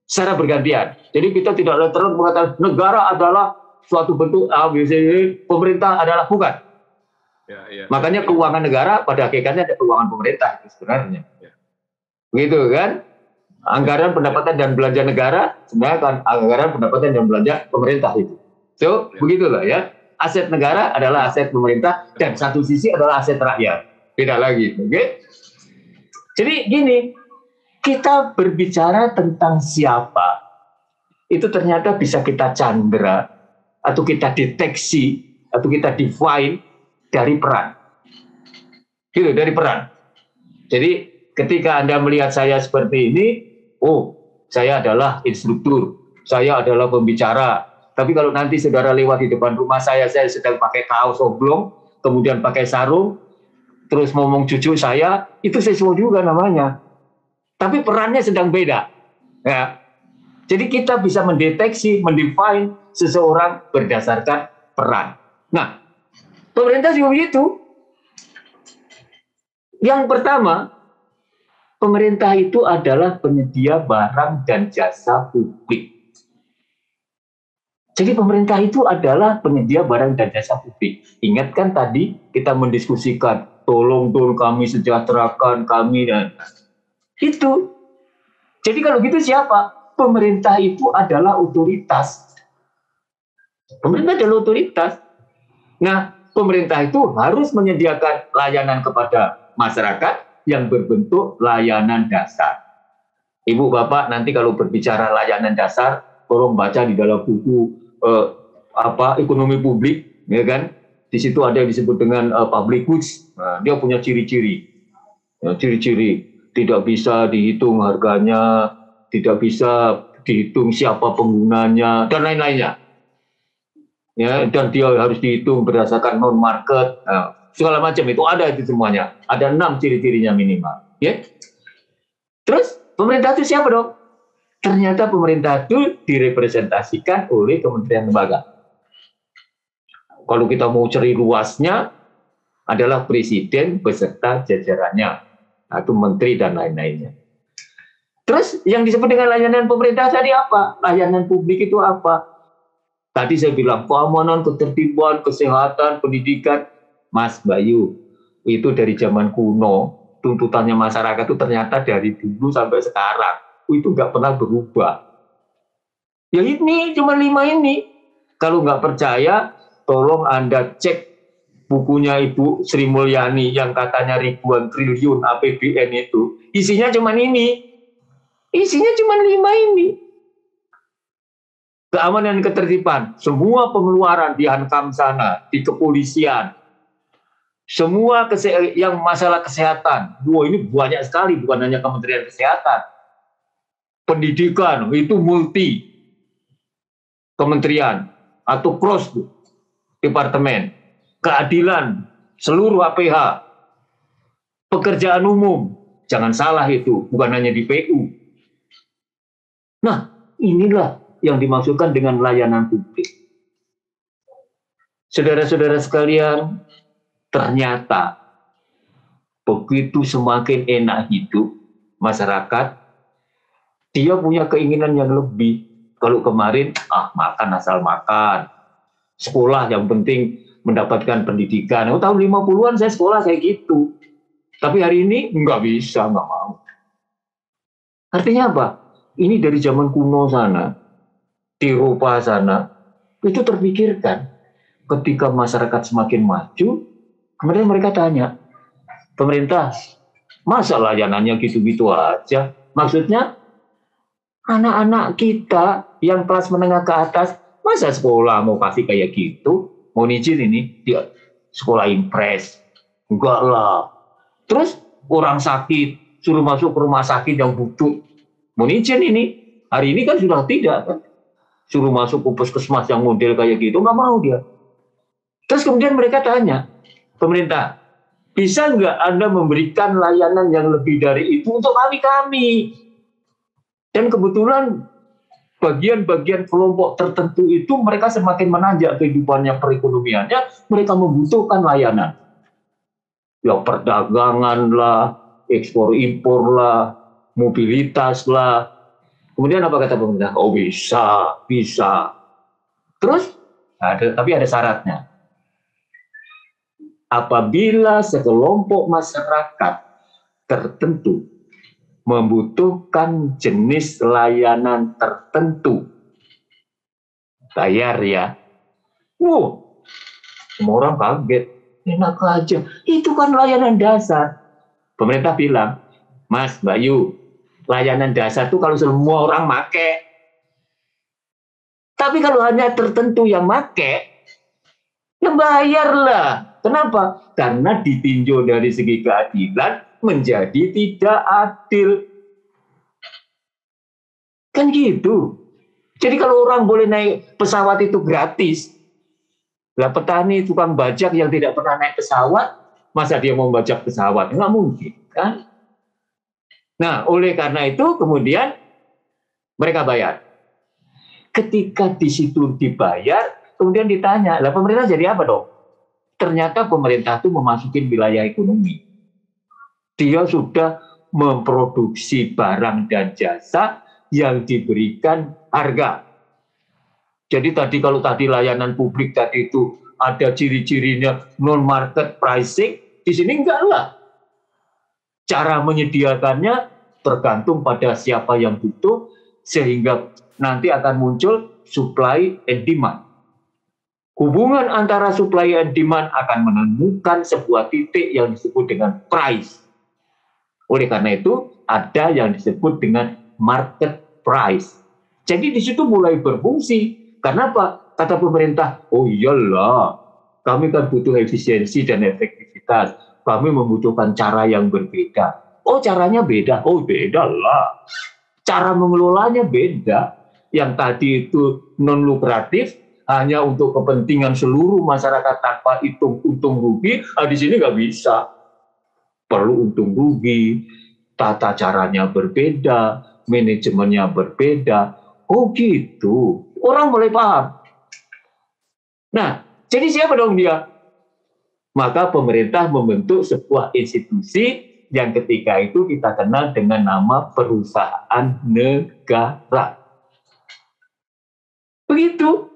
Secara bergantian. Jadi kita tidak terus mengatakan negara adalah suatu bentuk ABC, pemerintah adalah bukan. Ya. Makanya keuangan negara pada hakikatnya ada keuangan pemerintah sebenarnya. Begitu kan? Anggaran pendapatan dan belanja negara sebenarnya kan anggaran pendapatan dan belanja pemerintah itu. So, begitulah ya. Aset negara adalah aset pemerintah dan satu sisi adalah aset rakyat. Beda lagi, oke? Jadi gini, kita berbicara tentang siapa, itu ternyata bisa kita candera, atau kita deteksi, atau kita define dari peran. Gitu, dari peran. Jadi ketika Anda melihat saya seperti ini, oh, saya adalah instruktur, saya adalah pembicara. Tapi kalau nanti saudara lewat di depan rumah saya sedang pakai kaos oblong, kemudian pakai sarung, terus ngomong cucu saya, itu sesuatu juga namanya. Tapi perannya sedang beda. Ya. Jadi kita bisa mendeteksi, mendefine seseorang berdasarkan peran. Nah, pemerintah juga begitu. Yang pertama, pemerintah itu adalah penyedia barang dan jasa publik. Jadi pemerintah itu adalah penyedia barang dan jasa publik. Ingat kan tadi kita mendiskusikan, tolong kami sejahterakan kami dan itu. Jadi kalau gitu siapa? Pemerintah itu adalah otoritas. Pemerintah adalah otoritas. Nah, pemerintah itu harus menyediakan layanan kepada masyarakat yang berbentuk layanan dasar. Ibu, Bapak, nanti kalau berbicara layanan dasar, tolong baca di dalam buku ekonomi publik, ya kan? Di situ ada yang disebut dengan public goods. Nah, dia punya ciri-ciri. Ya, ciri-ciri tidak bisa dihitung harganya, tidak bisa dihitung siapa penggunanya dan lain-lainnya. Ya, dan dia harus dihitung berdasarkan non-market. Nah, segala macam itu ada itu semuanya. Ada 6 ciri-cirinya minimal. Ya. Terus pemerintah itu siapa dong? Ternyata pemerintah itu direpresentasikan oleh kementerian lembaga. Kalau kita mau cari luasnya, adalah presiden beserta jajarannya, atau menteri dan lain-lainnya. Terus yang disebut dengan layanan pemerintah tadi apa? Layanan publik itu apa? Tadi saya bilang keamanan, ketertiban, kesehatan, pendidikan. Mas Bayu, itu dari zaman kuno, tuntutannya masyarakat itu ternyata dari dulu sampai sekarang. Itu nggak pernah berubah. Ya ini, cuma 5 ini. Kalau nggak percaya, tolong Anda cek bukunya Ibu Sri Mulyani yang katanya ribuan triliun APBN itu. Isinya cuma ini. Isinya cuma 5 ini. Keamanan dan ketertiban, semua pengeluaran di Hankam sana, di kepolisian, semua yang masalah kesehatan, wah ini banyak sekali, bukan hanya Kementerian Kesehatan. Pendidikan, itu multi kementerian atau cross departemen. Keadilan, seluruh APH. Pekerjaan umum, jangan salah itu, bukan hanya di PU. Nah, inilah yang dimaksudkan dengan layanan publik. Saudara-saudara sekalian, ternyata begitu semakin enak hidup masyarakat, dia punya keinginan yang lebih. Kalau kemarin, makan asal makan. Sekolah yang penting mendapatkan pendidikan. Tahun 50-an saya sekolah kayak gitu. Tapi hari ini nggak bisa, nggak mau. Artinya apa? Ini dari zaman kuno sana, di Eropa sana, itu terpikirkan. Ketika masyarakat semakin maju, kemudian mereka tanya, pemerintah, masa layanannya gitu-gitu aja? Maksudnya, anak-anak kita yang kelas menengah ke atas, masa sekolah mau kasih kayak gitu? Mau izin ini, dia sekolah impres. Enggak lah. Terus orang sakit, suruh masuk ke rumah sakit yang butuh. Mau izin ini, hari ini kan sudah tidak kan? Suruh masuk ke puskesmas yang model kayak gitu, nggak mau dia. Terus kemudian mereka tanya, pemerintah, bisa nggak Anda memberikan layanan yang lebih dari itu untuk kami-kami? Dan kebetulan bagian-bagian kelompok tertentu itu mereka semakin menanjak kehidupannya, perekonomiannya, mereka membutuhkan layanan. Ya perdagangan lah, ekspor impor lah, mobilitas lah. Kemudian apa kata pemerintah? Oh bisa. Terus, tapi ada syaratnya. Apabila sekelompok masyarakat tertentu membutuhkan jenis layanan tertentu, bayar ya. Semua orang kaget. Enak aja. Itu kan layanan dasar. Pemerintah bilang, Mas Bayu, layanan dasar itu kalau semua orang make. Tapi kalau hanya tertentu yang make, ya bayarlah. Kenapa? Karena ditinjau dari segi keadilan menjadi tidak adil. Kan gitu. Jadi kalau orang boleh naik pesawat itu gratis, lah petani tukang bajak yang tidak pernah naik pesawat, masa dia mau bajak pesawat? Nggak mungkin, kan? Nah, oleh karena itu kemudian mereka bayar. Ketika di situ dibayar, kemudian ditanya, lah pemerintah jadi apa dong? Ternyata pemerintah itu memasuki wilayah ekonomi. Dia sudah memproduksi barang dan jasa yang diberikan harga. Jadi kalau tadi layanan publik tadi itu ada ciri-cirinya non-market pricing, di sini enggak lah. Cara menyediakannya tergantung pada siapa yang butuh, sehingga nanti akan muncul supply and demand. Hubungan antara supply and demand akan menemukan sebuah titik yang disebut dengan price. Oleh karena itu, ada yang disebut dengan market price. Jadi di situ mulai berfungsi. Karena apa? Kata pemerintah, oh iyalah, kami kan butuh efisiensi dan efektivitas. Kami membutuhkan cara yang berbeda. Oh caranya beda? Oh beda lah. Cara mengelolanya beda. Yang tadi itu non lukratif, hanya untuk kepentingan seluruh masyarakat tanpa hitung untung rugi. Di sini nggak bisa. Perlu untung rugi, tata caranya berbeda, manajemennya berbeda. Oh gitu. Orang mulai paham. Nah, jadi siapa dong dia? Maka pemerintah membentuk sebuah institusi yang ketika itu kita kenal dengan nama perusahaan negara. Begitu.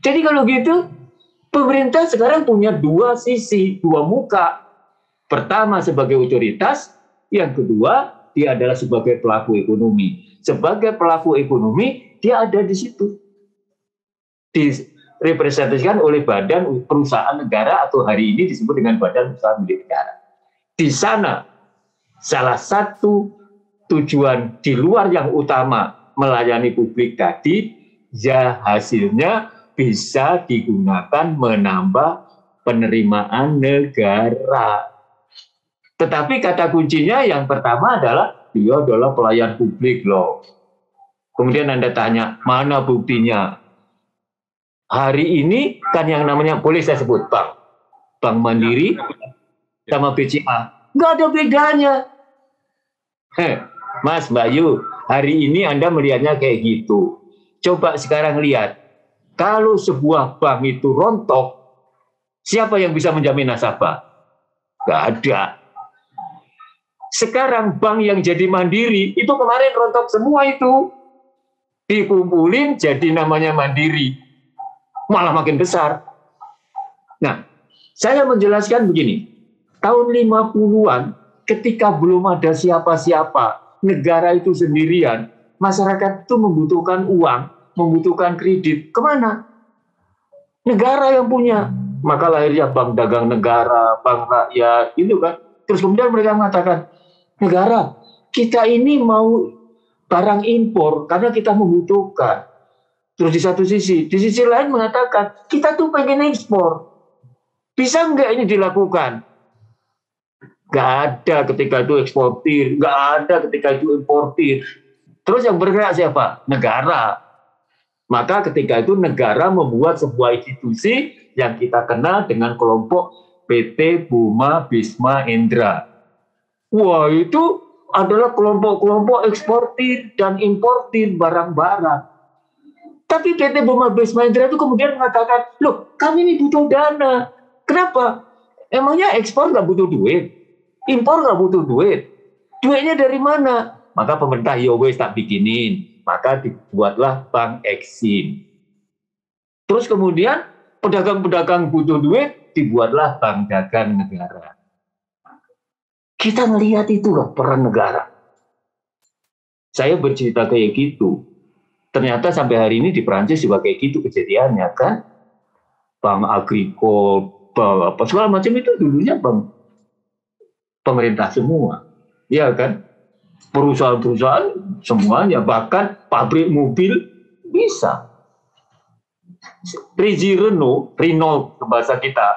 Jadi kalau gitu, pemerintah sekarang punya dua sisi, dua muka. Pertama sebagai otoritas, yang kedua dia adalah sebagai pelaku ekonomi. Sebagai pelaku ekonomi, dia ada di situ. Direpresentasikan oleh badan perusahaan negara atau hari ini disebut dengan badan usaha milik negara. Di sana, salah satu tujuan di luar yang utama melayani publik tadi, ya hasilnya bisa digunakan menambah penerimaan negara. Tetapi kata kuncinya yang pertama adalah dia adalah pelayan publik loh. Kemudian Anda tanya, mana buktinya? Hari ini kan yang namanya, boleh saya sebut bank. Bank Mandiri sama BCA. Nggak ada bedanya. Mas Bayu, hari ini Anda melihatnya kayak gitu. Coba sekarang lihat, kalau sebuah bank itu rontok, siapa yang bisa menjamin nasabah? Nggak ada. Sekarang bank yang jadi mandiri, itu kemarin rontok semua itu. Dikumpulin jadi namanya Mandiri. Malah makin besar. Nah, saya menjelaskan begini. Tahun 50-an, ketika belum ada siapa-siapa, negara itu sendirian, masyarakat itu membutuhkan uang, membutuhkan kredit. Kemana? Negara yang punya. Maka lahirnya Bank Dagang Negara, Bank Rakyat, itu kan. Terus kemudian mereka mengatakan, negara, kita ini mau barang impor karena kita membutuhkan. Terus di sisi lain mengatakan, kita tuh pengen ekspor. Bisa nggak ini dilakukan? Nggak ada ketika itu eksportir, nggak ada ketika itu importir. Terus yang bergerak siapa? Negara. Maka ketika itu negara membuat sebuah institusi yang kita kenal dengan kelompok PT Buma Bisma Indra. Wah, itu adalah kelompok-kelompok eksportir dan importir barang-barang. Tapi PT Buma Bisma Indra itu kemudian mengatakan, loh kami ini butuh dana. Kenapa? Emangnya ekspor nggak butuh duit? Impor nggak butuh duit? Duitnya dari mana? Maka pemerintah wes tak bikinin. Maka dibuatlah Bank Eksim. Terus kemudian pedagang-pedagang butuh duit, dibuatlah Bank Dagang Negara. Kita melihat itu loh peran negara. Saya bercerita kayak gitu. Ternyata sampai hari ini di Perancis juga kayak gitu kejadiannya kan. Bank Agricole, bank apa segala macam itu dulunya bank pemerintah semua. Ya kan? Perusahaan-perusahaan semuanya, bahkan pabrik mobil bisa. Renault bahasa kita,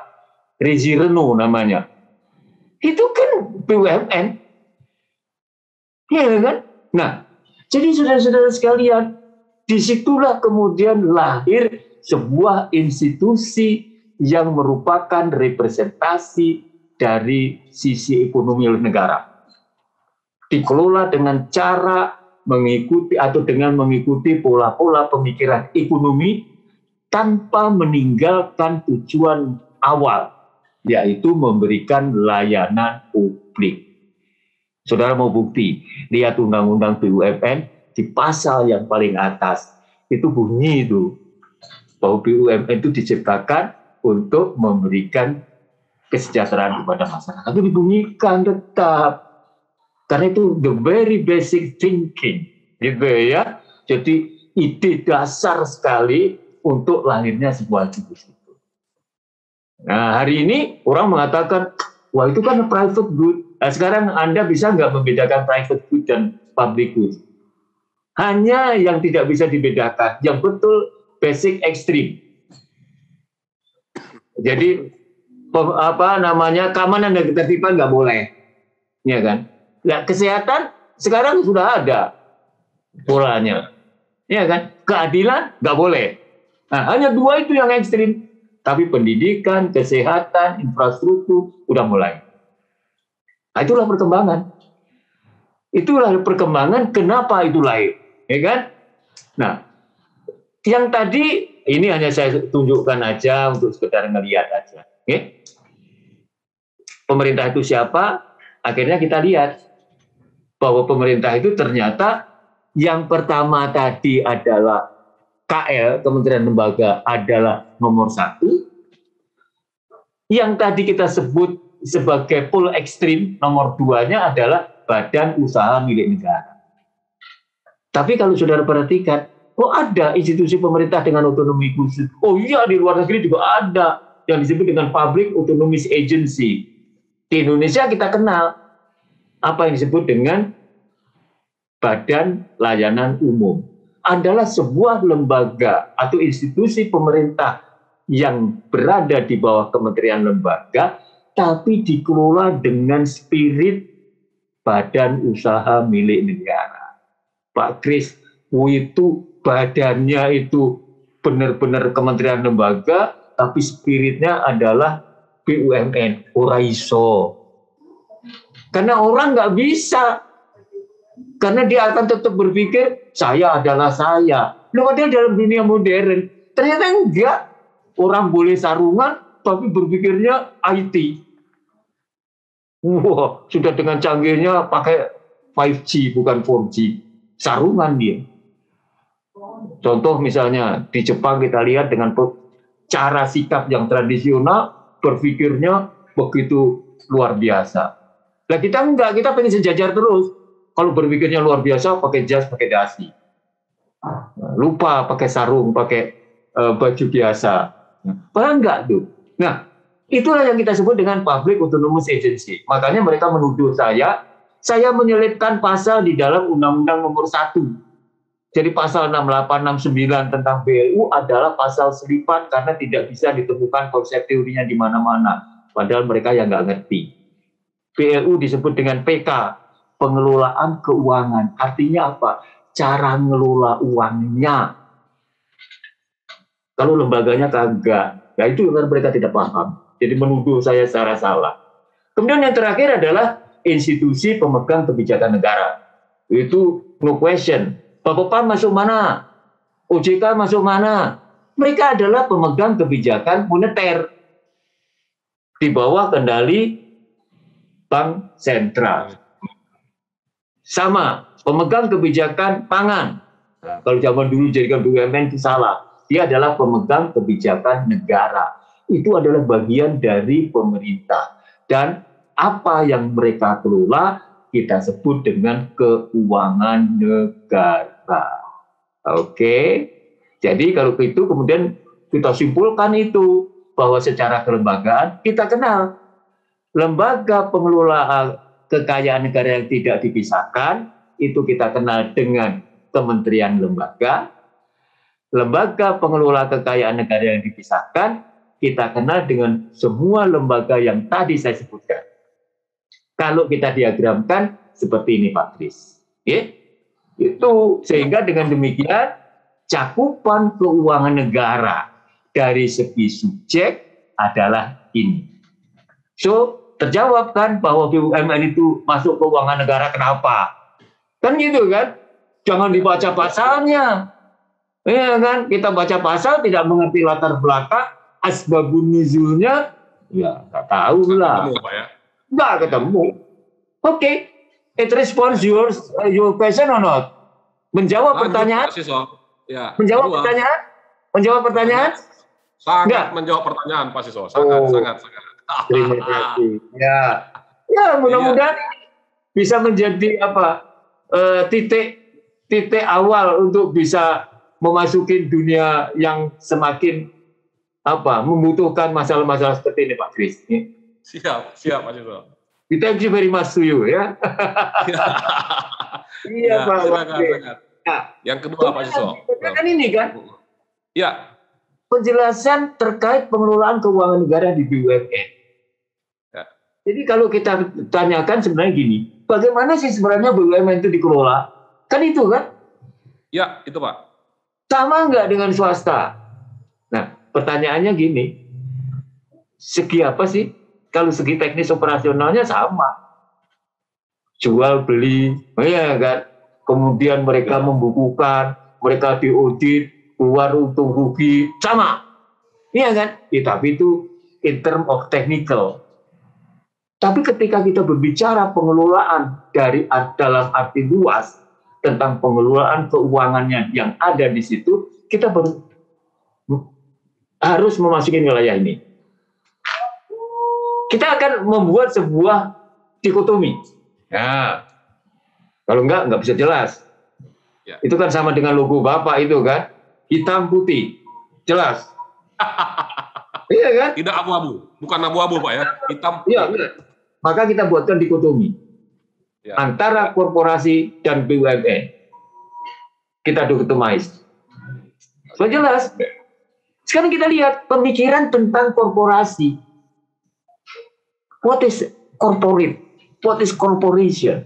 Renault namanya. Itu kan BUMN. Ya kan? Nah, jadi saudara-saudara sekalian, disitulah kemudian lahir sebuah institusi yang merupakan representasi dari sisi ekonomi negara. Dikelola dengan cara mengikuti atau dengan mengikuti pola-pola pemikiran ekonomi tanpa meninggalkan tujuan awal, yaitu memberikan layanan publik. Saudara mau bukti, lihat undang-undang BUMN di pasal yang paling atas, itu bunyi itu, bahwa BUMN itu diciptakan untuk memberikan kesejahteraan kepada masyarakat. Itu dibunyikan tetap. Karena itu the very basic thinking, gitu ya. Jadi ide dasar sekali untuk lahirnya sebuah institusi. Nah, hari ini orang mengatakan, wah itu kan private good. Nah, sekarang Anda bisa nggak membedakan private good dan public good? Hanya yang tidak bisa dibedakan, yang betul basic ekstrim. Jadi keamanan dan ketertiban nggak boleh, ya kan? Nah, kesehatan sekarang sudah ada polanya, ya kan? Keadilan nggak boleh. Nah, hanya dua itu yang ekstrim. Tapi pendidikan, kesehatan, infrastruktur udah mulai. Nah, itulah perkembangan. Itulah perkembangan kenapa itu lahir, ya kan? Nah, yang tadi ini hanya saya tunjukkan aja untuk sekedar ngelihat aja. Okay? Pemerintah itu siapa? Akhirnya kita lihat bahwa pemerintah itu ternyata yang pertama tadi adalah KL, Kementerian Lembaga adalah nomor 1. Yang tadi kita sebut sebagai pol ekstrim, nomor 2-nya adalah badan usaha milik negara. Tapi kalau saudara perhatikan, kok ada institusi pemerintah dengan otonomi khusus? Oh iya, di luar negeri juga ada yang disebut dengan Public Autonomous Agency. Di Indonesia kita kenal apa yang disebut dengan Badan Layanan Umum. Adalah sebuah lembaga atau institusi pemerintah yang berada di bawah kementerian lembaga, tapi dikelola dengan spirit badan usaha milik negara. Pak Kris, itu badannya itu benar-benar kementerian lembaga, tapi spiritnya adalah BUMN, ora iso. Karena orang nggak bisa. Karena dia akan tetap berpikir, saya adalah saya. Loh, padahal dalam dunia modern, ternyata enggak. Orang boleh sarungan, tapi berpikirnya IT. Wah, sudah dengan canggihnya pakai 5G, bukan 4G. Sarungan dia. Contoh misalnya, di Jepang kita lihat dengan cara sikap yang tradisional, berpikirnya begitu luar biasa. Nah kita enggak, kita pengen sejajar terus. Kalau berpikirnya luar biasa, pakai jas, pakai dasi. Lupa pakai sarung, pakai baju biasa. Padahal enggak tuh. Nah, itulah yang kita sebut dengan Public Autonomous Agency. Makanya mereka menuduh saya menyelipkan pasal di dalam Undang-Undang Nomor 1. Jadi pasal 68, 69 tentang BLU adalah pasal selipan karena tidak bisa ditemukan konsep teorinya di mana-mana. Padahal mereka yang nggak ngerti. BLU disebut dengan PK, pengelolaan keuangan. Artinya apa? Cara ngelola uangnya. Kalau lembaganya kagak. Nah itu yang mereka tidak paham. Jadi menuduh saya secara salah. Kemudian yang terakhir adalah institusi pemegang kebijakan negara. Itu no question. Bapak masuk mana? OJK masuk mana? Mereka adalah pemegang kebijakan moneter. Di bawah kendali Bank Sentral. Sama, pemegang kebijakan pangan. Nah, kalau zaman dulu jadikan BUMN itu salah. Dia adalah pemegang kebijakan negara. Itu adalah bagian dari pemerintah. Dan apa yang mereka kelola kita sebut dengan keuangan negara. Oke. Jadi kalau itu kemudian kita simpulkan itu bahwa secara kelembagaan kita kenal lembaga pengelola kekayaan negara yang tidak dipisahkan, itu kita kenal dengan kementerian lembaga. Lembaga pengelola kekayaan negara yang dipisahkan, kita kenal dengan semua lembaga yang tadi saya sebutkan. Kalau kita diagramkan seperti ini Pak Kris. Ya? Itu sehingga dengan demikian cakupan keuangan negara dari segi subjek adalah ini. So, terjawab kan bahwa BUMN itu masuk keuangan negara, kenapa? Kan gitu kan? Jangan dibaca pasalnya. Ya kan? Kita baca pasal tidak mengerti latar belakang, asbabun nuzulnya, ya nggak tahu lah. Nggak ketemu. Oke. It responds your question or not? Menjawab pertanyaan? Ya, menjawab pertanyaan? Menjawab pertanyaan? Sangat menjawab pertanyaan Pak Siswa. Sangat. Terima kasih. Ya mudah-mudahan bisa menjadi apa titik awal untuk bisa memasuki dunia yang semakin membutuhkan masalah-masalah seperti ini Pak Kris. Siap Pak Siswa. Thank you very much to you ya. Iya Pak. Silakan. Yang kedua Pak Siswa. Kan ini kan? Ya. Penjelasan terkait pengelolaan keuangan negara di BUMN. Ya. Jadi kalau kita tanyakan sebenarnya gini, bagaimana sih sebenarnya BUMN itu dikelola? Kan itu kan? Ya, itu Pak. Sama nggak dengan swasta? Nah, pertanyaannya gini, segi apa sih? Kalau segi teknis operasionalnya sama. Jual, beli, ya kan? Kemudian mereka membukukan, mereka diaudit, keluar untung rugi, sama. Iya kan? Ya, tapi itu in term of technical. Tapi ketika kita berbicara pengelolaan dalam arti luas tentang pengelolaan keuangannya yang ada di situ, kita baru harus memasuki wilayah ini. Kita akan membuat sebuah dikotomi. Nah, kalau nggak bisa jelas. Ya. Itu kan sama dengan logo Bapak itu kan, hitam putih, jelas. Iya kan? Tidak abu-abu, bukan abu-abu Pak ya, hitam. Iya, benar. Maka kita buatkan dikotomi Ya. antara korporasi dan BUMN. Kita dikotomize. Sudah jelas. Sekarang kita lihat pemikiran tentang korporasi. What is corporate? What is corporation?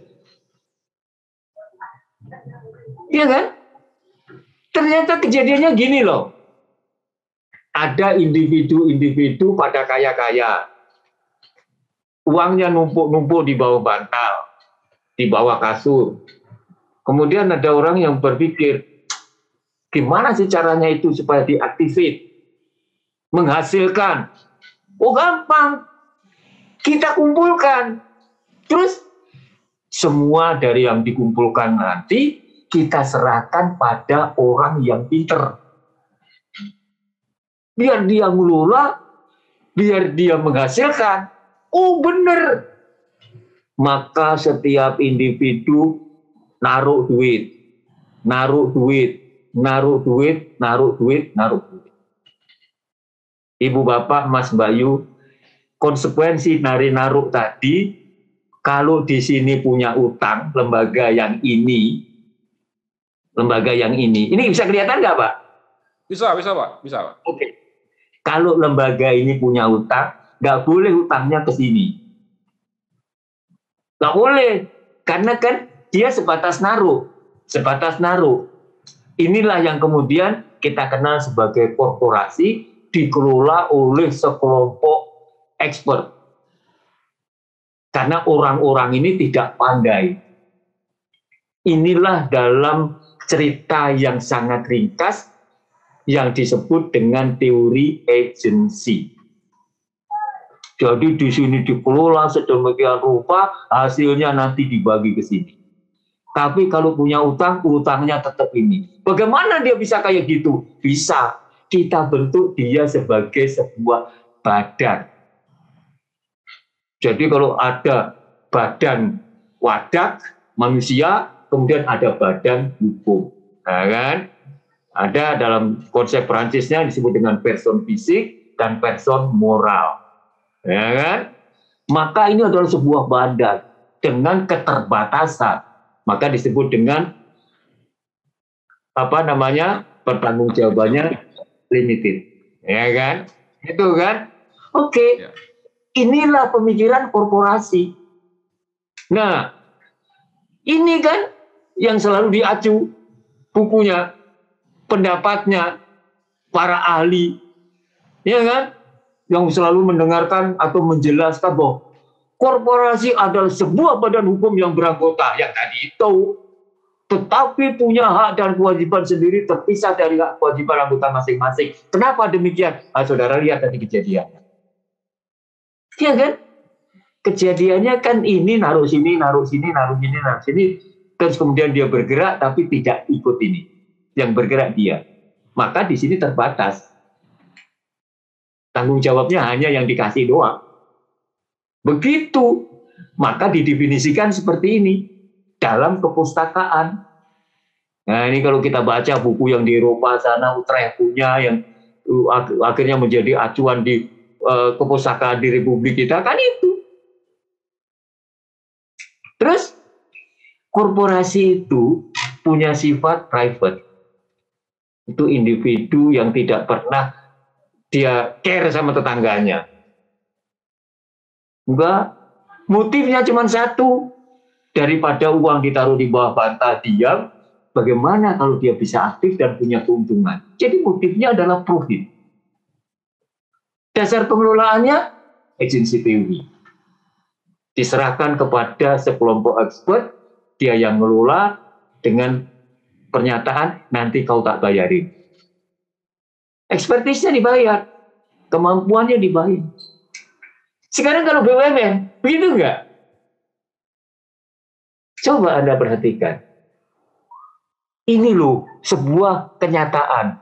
Iya kan? Ternyata kejadiannya gini loh. Ada individu-individu pada kaya-kaya. Uangnya numpuk-numpuk di bawah bantal, di bawah kasur. Kemudian ada orang yang berpikir, gimana sih caranya itu supaya diaktifin, menghasilkan? Oh gampang, kita kumpulkan. Terus semua dari yang dikumpulkan nanti kita serahkan pada orang yang pinter. Biar dia mengelola, biar dia menghasilkan. Oh benar. Maka setiap individu naruh duit, naruh duit, naruh duit, naruh duit, naruh duit. Ibu bapak, Mas Bayu, konsekuensi naruh tadi, kalau di sini punya utang, lembaga yang ini bisa kelihatan nggak Pak? Bisa Pak, bisa Pak. Oke. Kalau lembaga ini punya utang, nggak boleh utangnya ke sini. Nggak boleh, karena kan dia sebatas naruh. Inilah yang kemudian kita kenal sebagai korporasi, dikelola oleh sekelompok expert. Karena orang-orang ini tidak pandai. Inilah dalam cerita yang sangat ringkas yang disebut dengan teori agency. Jadi di sini dikelola sedemikian rupa, hasilnya nanti dibagi ke sini. Tapi kalau punya utang, utangnya tetap ini. Bagaimana dia bisa kayak gitu? Bisa. Kita bentuk dia sebagai sebuah badan. Jadi kalau ada badan wadah manusia, kemudian ada badan hukum. Nah, kan? Ada dalam konsep Perancisnya disebut dengan person fisik dan person moral. Ya kan? Maka ini adalah sebuah badan dengan keterbatasan. Maka disebut dengan pertanggungjawabannya limited. Ya kan? Itu kan? Oke. Ya. Inilah pemikiran korporasi. Nah, ini kan yang selalu diacu bukunya, pendapatnya para ahli, ya kan, yang selalu mendengarkan atau menjelaskan bahwa korporasi adalah sebuah badan hukum yang beranggota yang tadi itu, tetapi punya hak dan kewajiban sendiri terpisah dari hak kewajiban anggota masing-masing. Kenapa demikian? Saudara lihat tadi kejadiannya, ya kan? Kejadiannya kan ini naruh sini, naruh sini, naruh sini, naruh sini, terus kemudian dia bergerak tapi tidak ikut ini. Yang bergerak dia, maka di sini terbatas. Tanggung jawabnya hanya yang dikasih doang. Begitu, maka didefinisikan seperti ini dalam kepustakaan. Nah ini kalau kita baca buku yang di Eropa sana, Utrecht punya, yang akhirnya menjadi acuan di kepustakaan di Republik kita, kan itu. Terus, korporasi itu punya sifat private. Itu individu yang tidak pernah dia care sama tetangganya. Enggak, motifnya cuma satu. Daripada uang ditaruh di bawah bantal diam, bagaimana kalau dia bisa aktif dan punya keuntungan? Jadi motifnya adalah profit. Dasar pengelolaannya agency teori. Diserahkan kepada sekelompok expert, dia yang mengelola dengan pernyataan nanti kau tak bayarin. Ekspertisnya dibayar, kemampuannya dibayar. Sekarang kalau BUMN, begitu enggak? Coba Anda perhatikan. Ini loh sebuah kenyataan.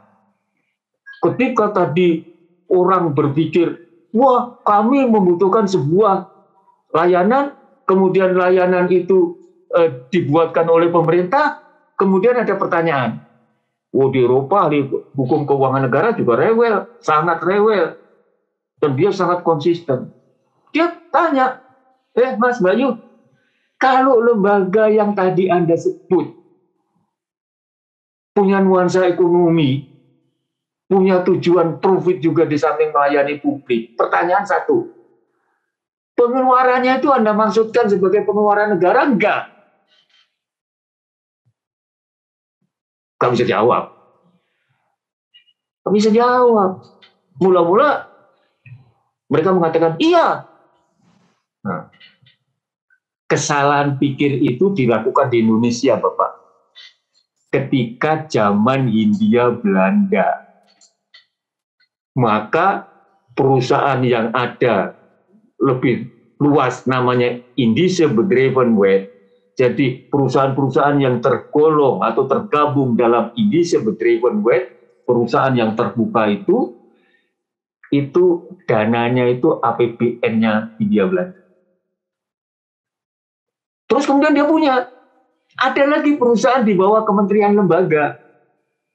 Ketika tadi orang berpikir, wah kami membutuhkan sebuah layanan, kemudian layanan itu dibuatkan oleh pemerintah, kemudian ada pertanyaan. Di Eropa ahli hukum keuangan negara juga rewel, sangat rewel, dan dia sangat konsisten. Dia tanya, Mas Bayu, kalau lembaga yang tadi Anda sebut punya nuansa ekonomi, punya tujuan profit juga di samping melayani publik. Pertanyaan satu, pengeluarannya itu Anda maksudkan sebagai pengeluaran negara enggak? Gak bisa jawab. Gak bisa jawab. Mula-mula mereka mengatakan iya. Nah, kesalahan pikir itu dilakukan di Indonesia, Bapak. Ketika zaman Hindia Belanda. Maka perusahaan yang ada lebih luas namanya Indische Bedrijvenwet. Jadi perusahaan-perusahaan yang tergolong atau tergabung dalam Indische Bedrijvenwet, perusahaan yang terbuka itu dananya itu APBN-nya Hindia Belanda. Terus kemudian dia punya, ada lagi perusahaan di bawah kementerian lembaga.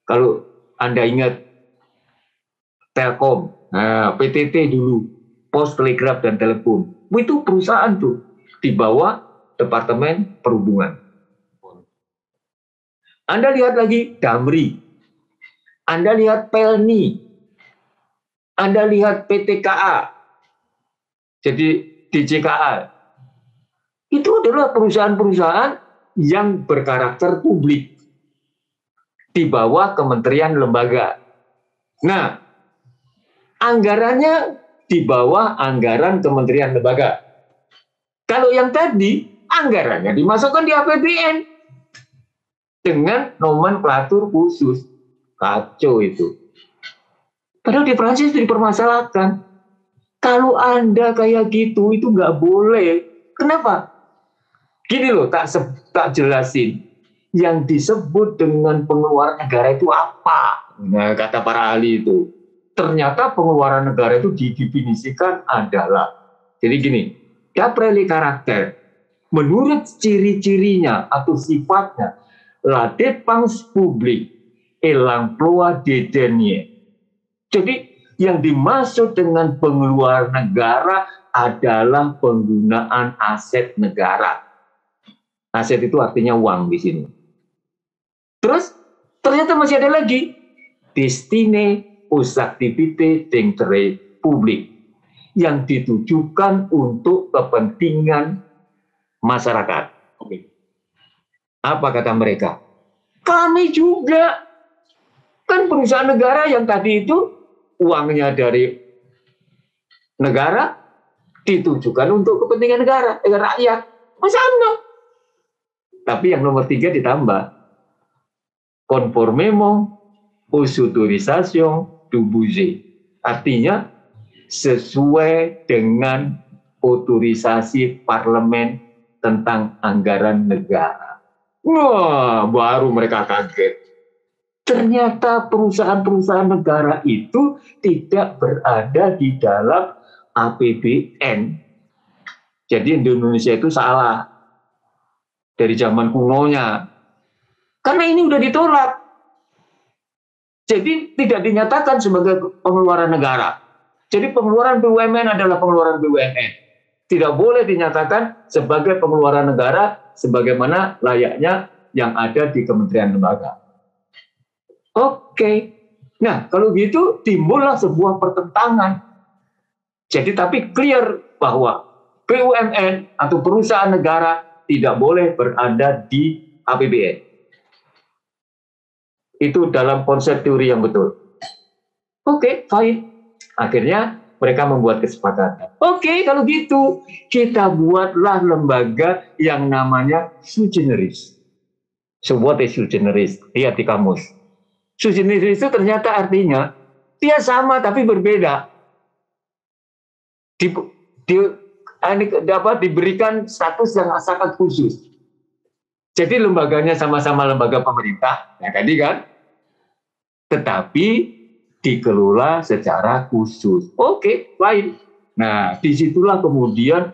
Kalau Anda ingat Telkom, PTT dulu, Pos Telegraf dan Telepon, itu perusahaan tuh di bawah Departemen Perhubungan. Anda lihat lagi Damri, Anda lihat Pelni, Anda lihat PTKA, jadi DJKA, itu adalah perusahaan-perusahaan yang berkarakter publik di bawah kementerian lembaga. Nah, anggarannya di bawah anggaran kementerian lembaga. Kalau yang tadi, anggarannya dimasukkan di APBN dengan nomenklatur khusus. Kacau itu. Padahal di Prancis itu dipermasalahkan. Kalau Anda kayak gitu, itu nggak boleh. Kenapa? Gini loh, tak jelasin. Yang disebut dengan pengeluaran negara itu apa? Nah, kata para ahli itu. Ternyata pengeluaran negara itu didefinisikan adalah, jadi gini, d'après les caractères, menurut ciri-cirinya atau sifatnya, la dépense publique et l'emploi des deniers. Jadi yang dimaksud dengan pengeluaran negara adalah penggunaan aset negara. Aset itu artinya uang di sini. Terus ternyata masih ada lagi, destiné aux activités d'intérêt public, yang ditujukan untuk kepentingan masyarakat. Apa kata mereka? Kami juga kan perusahaan negara yang tadi itu uangnya dari negara ditujukan untuk kepentingan negara, rakyat. Sama. Tapi yang nomor 3 ditambah, conformément aux autorisations du budget. Artinya sesuai dengan otorisasi parlemen tentang anggaran negara. Wah, baru mereka kaget. Ternyata perusahaan-perusahaan negara itu tidak berada di dalam APBN. Jadi Indonesia itu salah dari zaman kunonya. Karena ini udah ditolak. Jadi tidak dinyatakan sebagai pengeluaran negara. Jadi pengeluaran BUMN adalah pengeluaran BUMN. Tidak boleh dinyatakan sebagai pengeluaran negara sebagaimana layaknya yang ada di kementerian lembaga. Oke. Nah, kalau gitu timbullah sebuah pertentangan. Jadi tapi clear bahwa BUMN atau perusahaan negara tidak boleh berada di APBN. Itu dalam konsep teori yang betul. Oke, fine. Akhirnya mereka membuat kesepakatan. Oke, kalau gitu kita buatlah lembaga yang namanya sui generis. So what is sui generis? Lihat di kamus. Sui generis itu ternyata artinya dia sama tapi berbeda. Dapat diberikan status yang sangat khusus. Jadi lembaganya sama-sama lembaga pemerintah, ya tadi kan. Tetapi dikelola secara khusus. Oke, fine. Nah, disitulah kemudian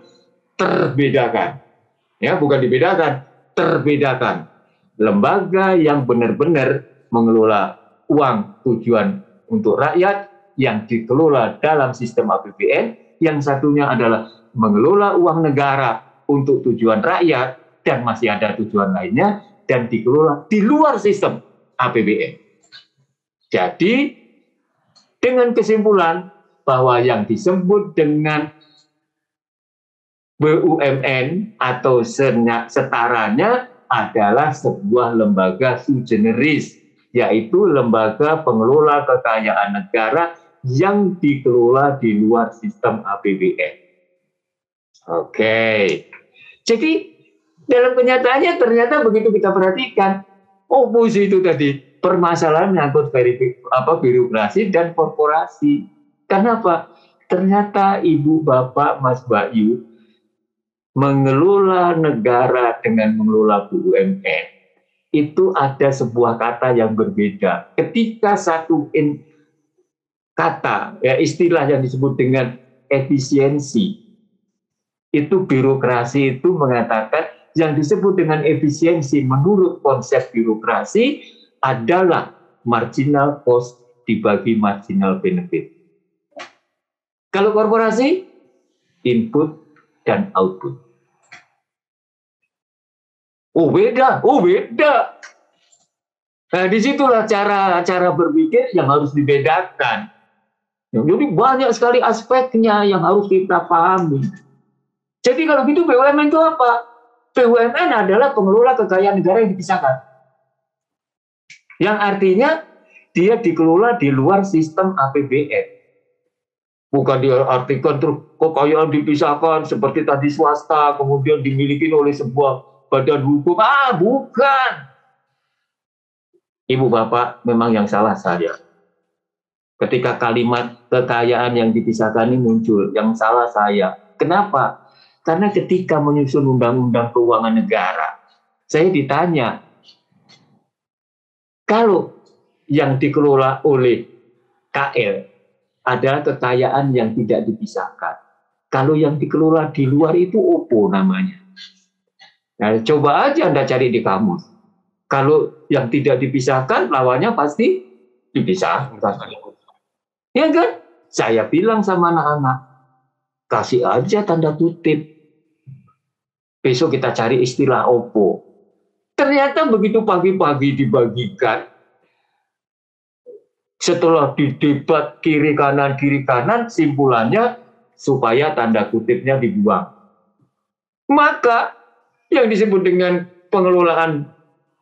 terbedakan. Ya, bukan dibedakan, terbedakan. Lembaga yang benar-benar mengelola uang tujuan untuk rakyat yang dikelola dalam sistem APBN, yang satunya adalah mengelola uang negara untuk tujuan rakyat dan masih ada tujuan lainnya dan dikelola di luar sistem APBN. Jadi dengan kesimpulan bahwa yang disebut dengan BUMN atau setaranya adalah sebuah lembaga sui generis, yaitu lembaga pengelola kekayaan negara yang dikelola di luar sistem APBN. Oke. Jadi dalam kenyataannya ternyata begitu kita perhatikan, oposisi itu tadi permasalahan menyangkut birokrasi dan korporasi. Kenapa? Ternyata Ibu, Bapak, Mas Bayu mengelola negara dengan mengelola BUMN itu ada sebuah kata yang berbeda. Ketika satu kata, ya istilah yang disebut dengan efisiensi, itu birokrasi itu mengatakan yang disebut dengan efisiensi menurut konsep birokrasi adalah marginal cost dibagi marginal benefit. Kalau korporasi, input dan output. Oh beda. Nah disitulah cara berpikir yang harus dibedakan. Jadi banyak sekali aspeknya yang harus kita pahami. Jadi kalau gitu BUMN itu apa? BUMN adalah pengelola kekayaan negara yang dipisahkan. Yang artinya dia dikelola di luar sistem APBN. Bukan diartikan terus kekayaan dipisahkan seperti tadi swasta, kemudian dimiliki oleh sebuah badan hukum. Bukan. Ibu Bapak, memang yang salah saya. Ketika kalimat kekayaan yang dipisahkan ini muncul, yang salah saya. Kenapa? Karena ketika menyusun undang-undang keuangan negara, saya ditanya, kalau yang dikelola oleh KL adalah kekayaan yang tidak dipisahkan. Kalau yang dikelola di luar itu OPO namanya. Nah, coba aja Anda cari di kamus. Kalau yang tidak dipisahkan, lawannya pasti dipisahkan. Ya kan? Saya bilang sama anak-anak, kasih aja tanda kutip. Besok kita cari istilah OPO. Ternyata begitu pagi-pagi dibagikan, setelah didebat kiri kanan, simpulannya supaya tanda kutipnya dibuang. Maka yang disebut dengan pengelolaan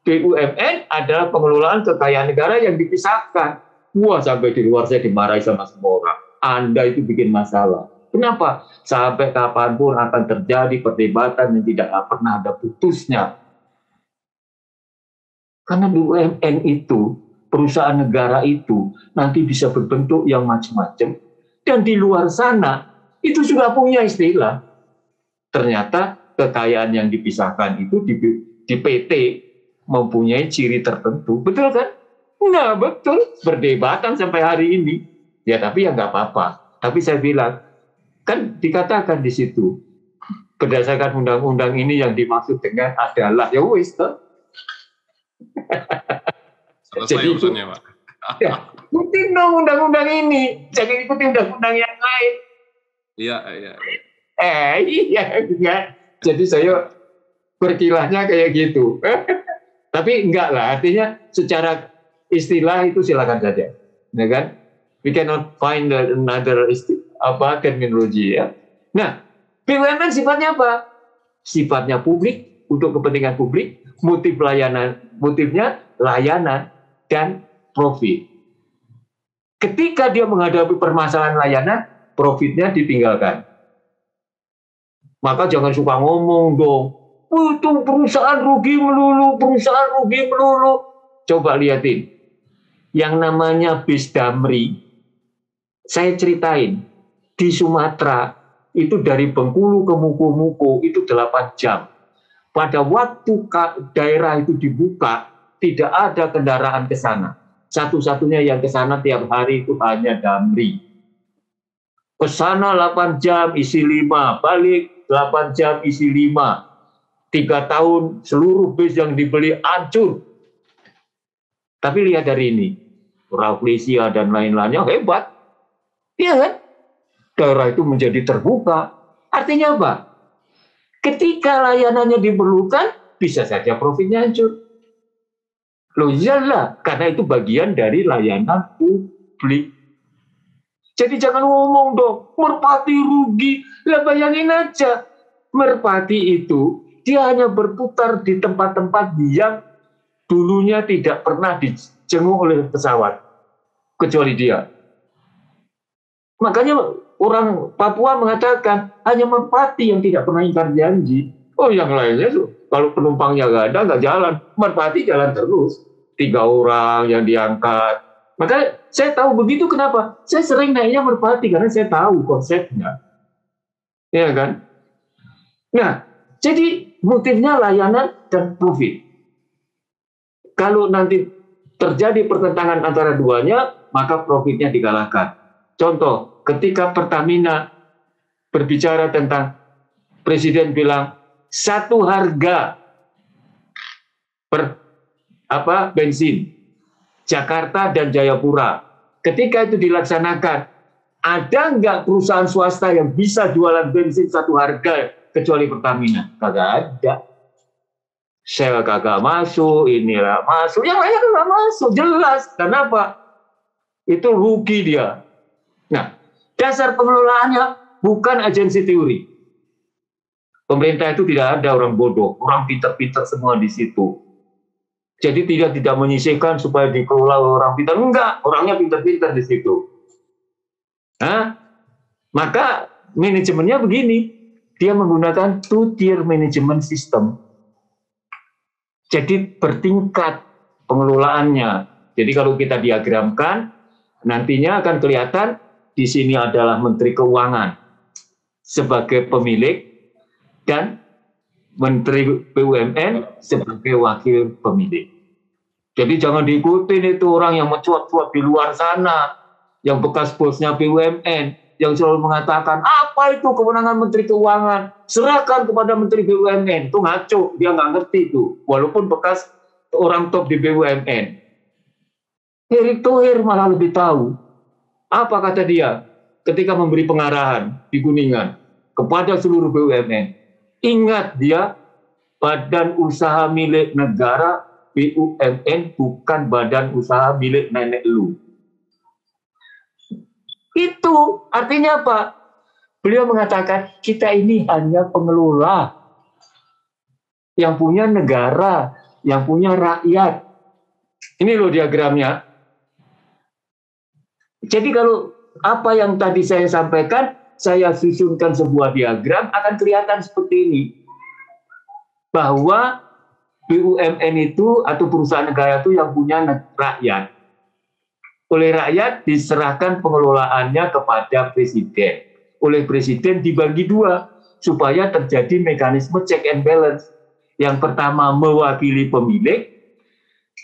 BUMN adalah pengelolaan kekayaan negara yang dipisahkan. Wah, sampai di luar saya dimarahi sama semua orang. Anda itu bikin masalah. Kenapa? Sampai kapanpun akan terjadi perdebatan yang tidak pernah ada putusnya. Karena BUMN itu, perusahaan negara itu nanti bisa berbentuk yang macam-macam, dan di luar sana itu sudah punya istilah. Ternyata kekayaan yang dipisahkan itu di PT mempunyai ciri tertentu, betul kan? Nah betul, berdebatan sampai hari ini. Ya tapi ya nggak apa-apa. Tapi saya bilang, kan dikatakan di situ berdasarkan undang-undang ini yang dimaksud dengan adalah ya wis toh. Selesai urusannya, Pak. Ya, ikutin dong undang-undang ini, jangan ikutin undang-undang yang lain. Iya. Iya, enggak. Jadi saya berkilahnya kayak gitu. Tapi enggak lah, artinya secara istilah itu silakan saja, ya kan? We cannot find another terminologi ya. Nah, BUMN sifatnya apa? Sifatnya publik, untuk kepentingan publik, motifnya layanan dan profit. Ketika dia menghadapi permasalahan layanan, profitnya ditinggalkan. Maka jangan suka ngomong dong, itu perusahaan rugi melulu. Coba lihatin, yang namanya bis Damri, saya ceritain, di Sumatera, itu dari Bengkulu ke Muko itu 8 jam. Pada waktu daerah itu dibuka, tidak ada kendaraan ke sana. Satu-satunya yang ke sana tiap hari itu hanya Damri. Ke sana 8 jam isi 5, balik 8 jam isi 5. 3 tahun seluruh bis yang dibeli hancur. Tapi lihat dari ini, Rafflesia dan lain-lainnya hebat. Iya kan? Daerah itu menjadi terbuka. Artinya apa? Ketika layanannya diperlukan, bisa saja profitnya hancur. Loh iyalah, karena itu bagian dari layanan publik. Jadi jangan ngomong dong, Merpati rugi. Lah bayangin aja, Merpati itu dia hanya berputar di tempat-tempat yang dulunya tidak pernah dijenguk oleh pesawat, kecuali dia. Makanya orang Papua mengatakan hanya Merpati yang tidak pernah ingkar janji. Oh yang lainnya kalau penumpangnya nggak ada, nggak jalan. Merpati jalan terus. 3 orang yang diangkat. Maka saya tahu begitu kenapa. Saya sering naiknya Merpati karena saya tahu konsepnya. Ya kan? Nah, jadi motifnya layanan dan profit. Kalau nanti terjadi pertentangan antara duanya, maka profitnya dikalahkan. Contoh, ketika Pertamina berbicara tentang Presiden bilang satu harga per bensin Jakarta dan Jayapura. Ketika itu dilaksanakan, ada nggak perusahaan swasta yang bisa jualan bensin satu harga kecuali Pertamina? Kagak ada. Shell kagak masuk, inilah masuk, yang lainnya kagak masuk, jelas. Kenapa? Itu rugi dia. Nah, dasar pengelolaannya bukan agensi teori. Pemerintah itu tidak ada orang bodoh, orang pintar-pintar semua di situ. Jadi tidak menyisihkan supaya dikelola orang pintar. Enggak, orangnya pintar-pintar di situ. Nah, maka manajemennya begini. Dia menggunakan two-tier management system. Jadi bertingkat pengelolaannya. Jadi kalau kita diagramkan, nantinya akan kelihatan di sini adalah Menteri Keuangan sebagai pemilik dan Menteri BUMN sebagai wakil pemilik. Jadi jangan diikutin itu orang yang mencuat-cuat di luar sana, yang bekas bosnya BUMN, yang selalu mengatakan, apa itu kewenangan Menteri Keuangan? Serahkan kepada Menteri BUMN. Itu ngaco, dia nggak ngerti itu. Walaupun bekas orang top di BUMN. Erick Thohir malah lebih tahu. Apa kata dia ketika memberi pengarahan di Kuningan kepada seluruh BUMN? Ingat dia, badan usaha milik negara, BUMN, bukan badan usaha milik nenek lu. Itu artinya apa? Beliau mengatakan kita ini hanya pengelola, yang punya negara, yang punya rakyat. Ini loh diagramnya. Jadi kalau apa yang tadi saya sampaikan, saya susunkan sebuah diagram, akan kelihatan seperti ini. Bahwa BUMN itu atau perusahaan negara itu yang punya rakyat. Oleh rakyat diserahkan pengelolaannya kepada presiden. Oleh presiden dibagi dua supaya terjadi mekanisme check and balance. Yang pertama mewakili pemilik,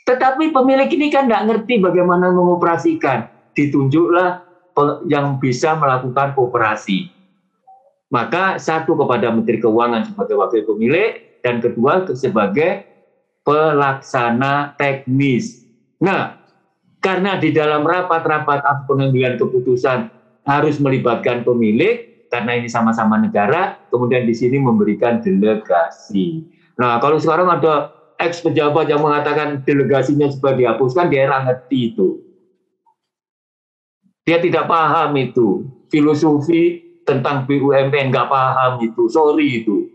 tetapi pemilik ini kan nggak ngerti bagaimana mengoperasikan. Ditunjuklah yang bisa melakukan operasi. Maka satu kepada Menteri Keuangan sebagai wakil pemilik, dan kedua sebagai pelaksana teknis. Nah, karena di dalam rapat-rapat atau pengambilan keputusan harus melibatkan pemilik, karena ini sama-sama negara, kemudian di sini memberikan delegasi. Nah, kalau sekarang ada ex-pejabat yang mengatakan delegasinya supaya dihapuskan, dia ngerti itu. Dia tidak paham itu. Filosofi tentang BUMN, nggak paham itu. Sorry itu.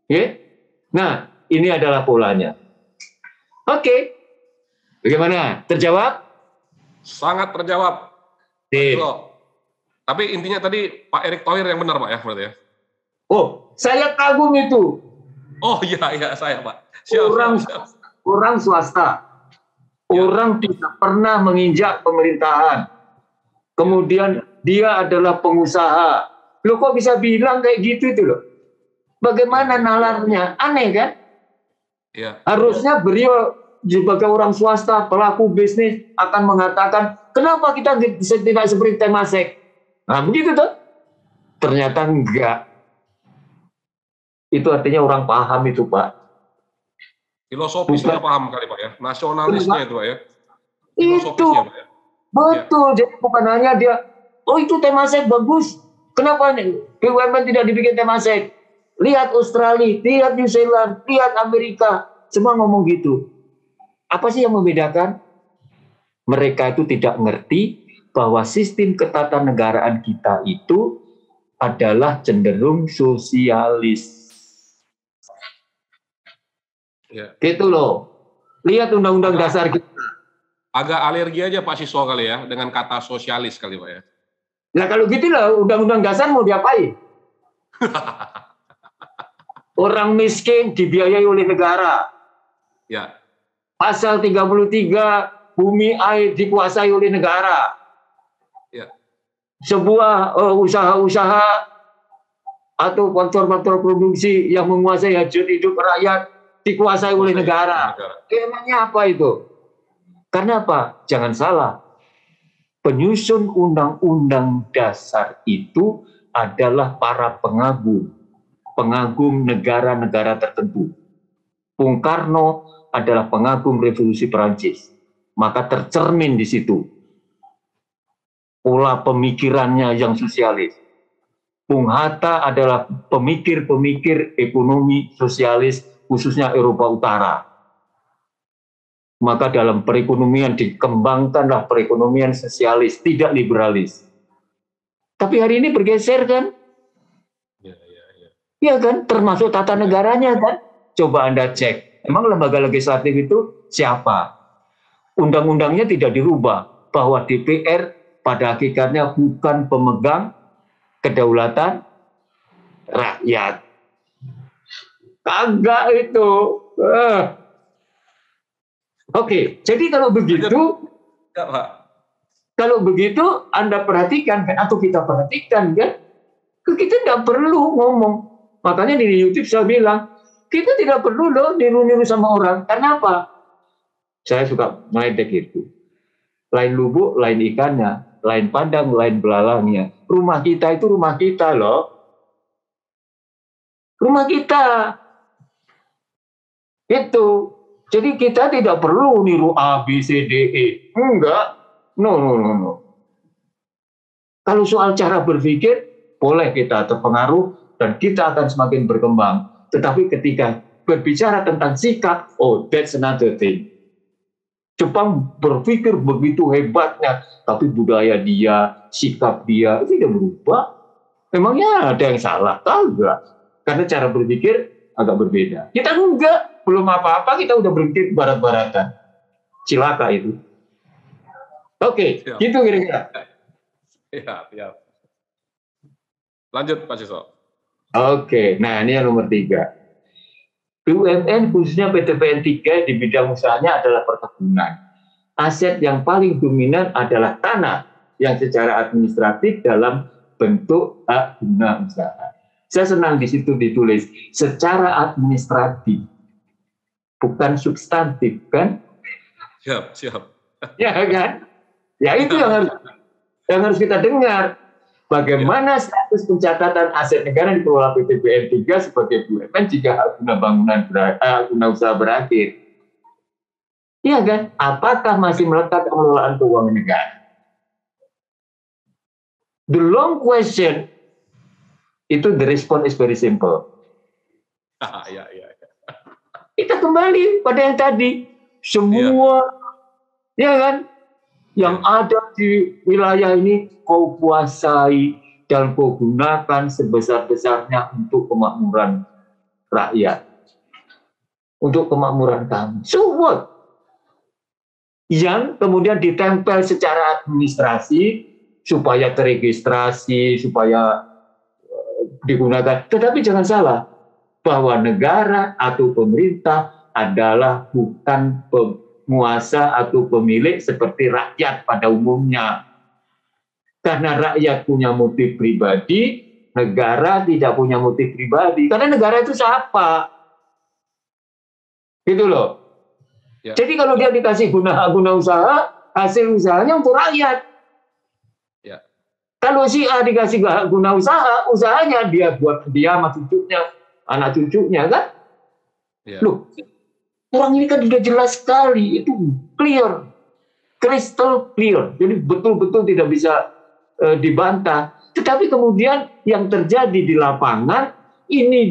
Okay? Nah, ini adalah polanya. Oke. Bagaimana? Terjawab? Sangat terjawab. Tapi intinya tadi Pak Erick Thohir yang benar, Pak, ya, berarti ya? Oh, saya kagum itu. Oh iya, saya, Pak. Siap. Orang swasta. Ya. Orang tidak pernah menginjak pemerintahan. Kemudian dia adalah pengusaha. Loh kok bisa bilang kayak gitu itu loh? Bagaimana nalarnya? Aneh kan? Ya. Harusnya beliau sebagai orang swasta, pelaku bisnis akan mengatakan, kenapa kita tidak seperti Temasek? Nah, begitu tuh. Ternyata enggak. Itu artinya orang paham itu, Pak. Filosofisnya paham kali, Pak ya. Nasionalisnya itu, Pak ya. Filosofisnya, Pak ya. Betul. Jadi bukan hanya dia, oh itu Temasek bagus. Kenapa nih BUMN tidak dibikin Temasek? Lihat Australia, lihat New Zealand, lihat Amerika. Semua ngomong gitu. Apa sih yang membedakan? Mereka itu tidak ngerti bahwa sistem ketatanegaraan kita itu adalah cenderung sosialis. Ya. Gitu loh. Lihat undang-undang dasar kita. Agak alergi aja Pak Siswa kali ya dengan kata sosialis kali Pak ya. Nah kalau gitu lah undang-undang dasar mau diapain? Orang miskin dibiayai oleh negara. Ya. Pasal 33 bumi air dikuasai oleh negara. Ya. Sebuah usaha-usaha atau faktor-faktor produksi yang menguasai hajat hidup rakyat dikuasai oleh negara. Emangnya apa itu? Karena apa? Jangan salah. Penyusun undang-undang dasar itu adalah para pengagum negara-negara tertentu. Bung Karno adalah pengagum revolusi Perancis. Maka tercermin di situ pola pemikirannya yang sosialis. Bung Hatta adalah pemikir-pemikir ekonomi sosialis khususnya Eropa Utara. Maka dalam perekonomian dikembangkanlah perekonomian sosialis, tidak liberalis. Tapi hari ini bergeser kan? Ya kan, termasuk tata negaranya kan? Coba Anda cek, emang lembaga legislatif itu siapa? Undang-undangnya tidak dirubah, bahwa DPR pada hakikatnya bukan pemegang kedaulatan rakyat. Kagak itu. Oke, jadi kalau begitu, kalau begitu Anda perhatikan kan, atau kita perhatikan kan, kita tidak perlu ngomong. Makanya di YouTube saya bilang, kita tidak perlu loh niru-niru sama orang. Karena apa? Saya suka meledek itu. Lain lubuk, lain ikannya, lain padang, lain belalangnya. Rumah kita itu rumah kita loh. Rumah kita. Itu. Jadi kita tidak perlu niru A, B, C, D, E. Enggak. No. Kalau soal cara berpikir, boleh kita terpengaruh dan kita akan semakin berkembang. Tetapi ketika berbicara tentang sikap, oh that's another thing. Jepang berpikir begitu hebatnya, tapi budaya dia, sikap dia itu tidak berubah. Memangnya ada yang salah? Enggak. Karena cara berpikir agak berbeda. Kita enggak, belum apa-apa kita udah berpikir barat-baratan. Cilaka itu. Oke, gitu kira-kira. Iya. Lanjut Pak Siswa. Oke, nah ini yang nomor 3. BUMN khususnya PTPN 3 di bidang usahanya adalah perkebunan. Aset yang paling dominan adalah tanah yang secara administratif dalam bentuk hak guna usaha. Saya senang di situ ditulis secara administratif, bukan substantif kan? Siap. Ya kan? Ya itu yang harus kita dengar. Bagaimana status pencatatan aset negara dikelola PTPN 3 sebagai BUMN jika hak guna usaha berakhir? Iya kan? Apakah masih melekat pengelolaan keuangan negara? The long question, itu the response is very simple. Ya. Kita kembali pada yang tadi. Semua, ya kan? Yang ada di wilayah ini kau kuasai dan kau gunakan sebesar-besarnya untuk kemakmuran rakyat. Untuk kemakmuran kamu. So what? Yang kemudian ditempel secara administrasi supaya teregistrasi, supaya digunakan. Tetapi jangan salah, bahwa negara atau pemerintah adalah bukan penguasa atau pemilik seperti rakyat pada umumnya. Karena rakyat punya motif pribadi, negara tidak punya motif pribadi. Karena negara itu siapa? Gitu loh. Ya. Jadi kalau dia dikasih guna usaha, hasil usahanya untuk rakyat. Ya. Kalau si A dikasih guna usaha, usahanya dia buat dia sama cucunya, anak cucunya kan? Ya. Loh, orang ini kan sudah jelas sekali, itu clear, crystal clear. Jadi betul-betul tidak bisa dibantah. Tetapi kemudian yang terjadi di lapangan ini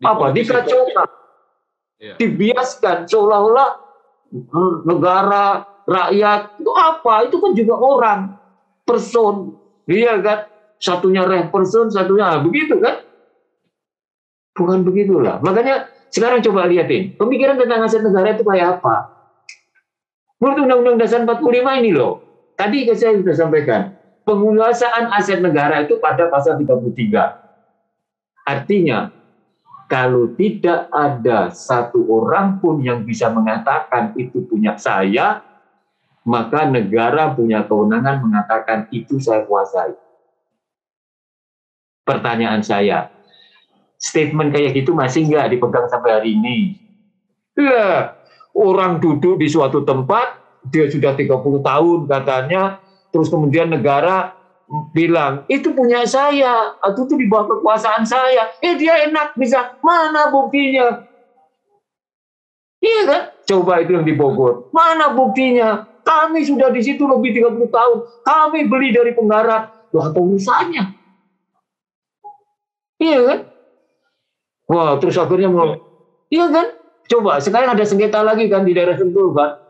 dikacaukan, Ya. dibiaskan seolah-olah negara, rakyat itu apa? Itu kan juga orang, person, iya kan? Satunya person, satunya begitu kan? Bukan begitulah. Makanya sekarang coba lihatin pemikiran tentang aset negara itu kayak apa? Menurut Undang-Undang Dasar 45 ini loh. Tadi saya sudah sampaikan, penguasaan aset negara itu pada pasal 33. Artinya, kalau tidak ada satu orang pun yang bisa mengatakan itu punya saya, maka negara punya kewenangan mengatakan itu saya kuasai. Pertanyaan saya, statement kayak gitu masih nggak dipegang sampai hari ini? Ya, orang duduk di suatu tempat, dia sudah 30 tahun katanya, terus kemudian negara bilang, itu punya saya, itu di bawah kekuasaan saya. Dia enak bisa, mana buktinya? Iya kan? Coba itu yang di Bogor. Mana buktinya? Kami sudah di situ lebih 30 tahun. Kami beli dari penggarap. Loh, apa urusannya? Iya kan? Wah, terus akhirnya mau, iya kan? Coba, sekarang ada sengketa lagi kan di daerah Sentul kan?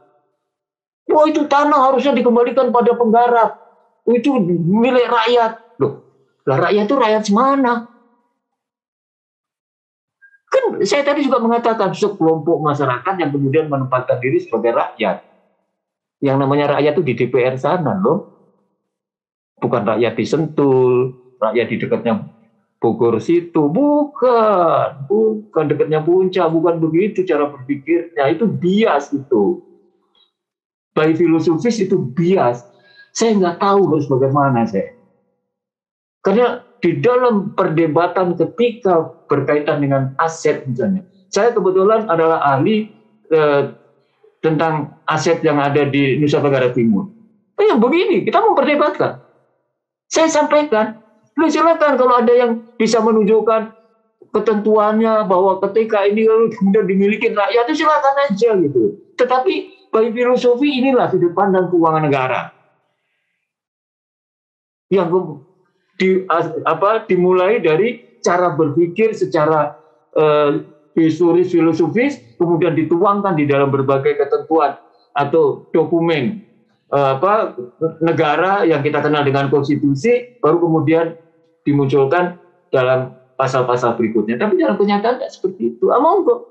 Wah, itu tanah harusnya dikembalikan pada penggarap. Itu milik rakyat. Loh, lah rakyat itu rakyat semana? Kan saya tadi juga mengatakan sekelompok masyarakat yang kemudian menempatkan diri sebagai rakyat. Yang namanya rakyat itu di DPR sana loh. Bukan rakyat di Sentul, rakyat di dekatnya Bogor situ, bukan dekatnya Puncak, bukan begitu cara berpikirnya, itu bias itu. By filosofis itu bias. Saya nggak tahu harus bagaimana saya. Karena di dalam perdebatan ketika berkaitan dengan aset misalnya, saya kebetulan adalah ahli tentang aset yang ada di Nusa Tenggara Timur. Ya begini, kita memperdebatkan. Saya sampaikan, silakan kalau ada yang bisa menunjukkan ketentuannya bahwa ketika ini kemudian dimiliki rakyat itu silakan aja gitu. Tetapi bagi filosofi inilah sudut pandang keuangan negara yang dimulai dari cara berpikir secara historis filosofis, kemudian dituangkan di dalam berbagai ketentuan atau dokumen negara yang kita kenal dengan konstitusi, baru kemudian dimunculkan dalam pasal-pasal berikutnya. Tapi dalam kenyataan tidak seperti itu. Monggo.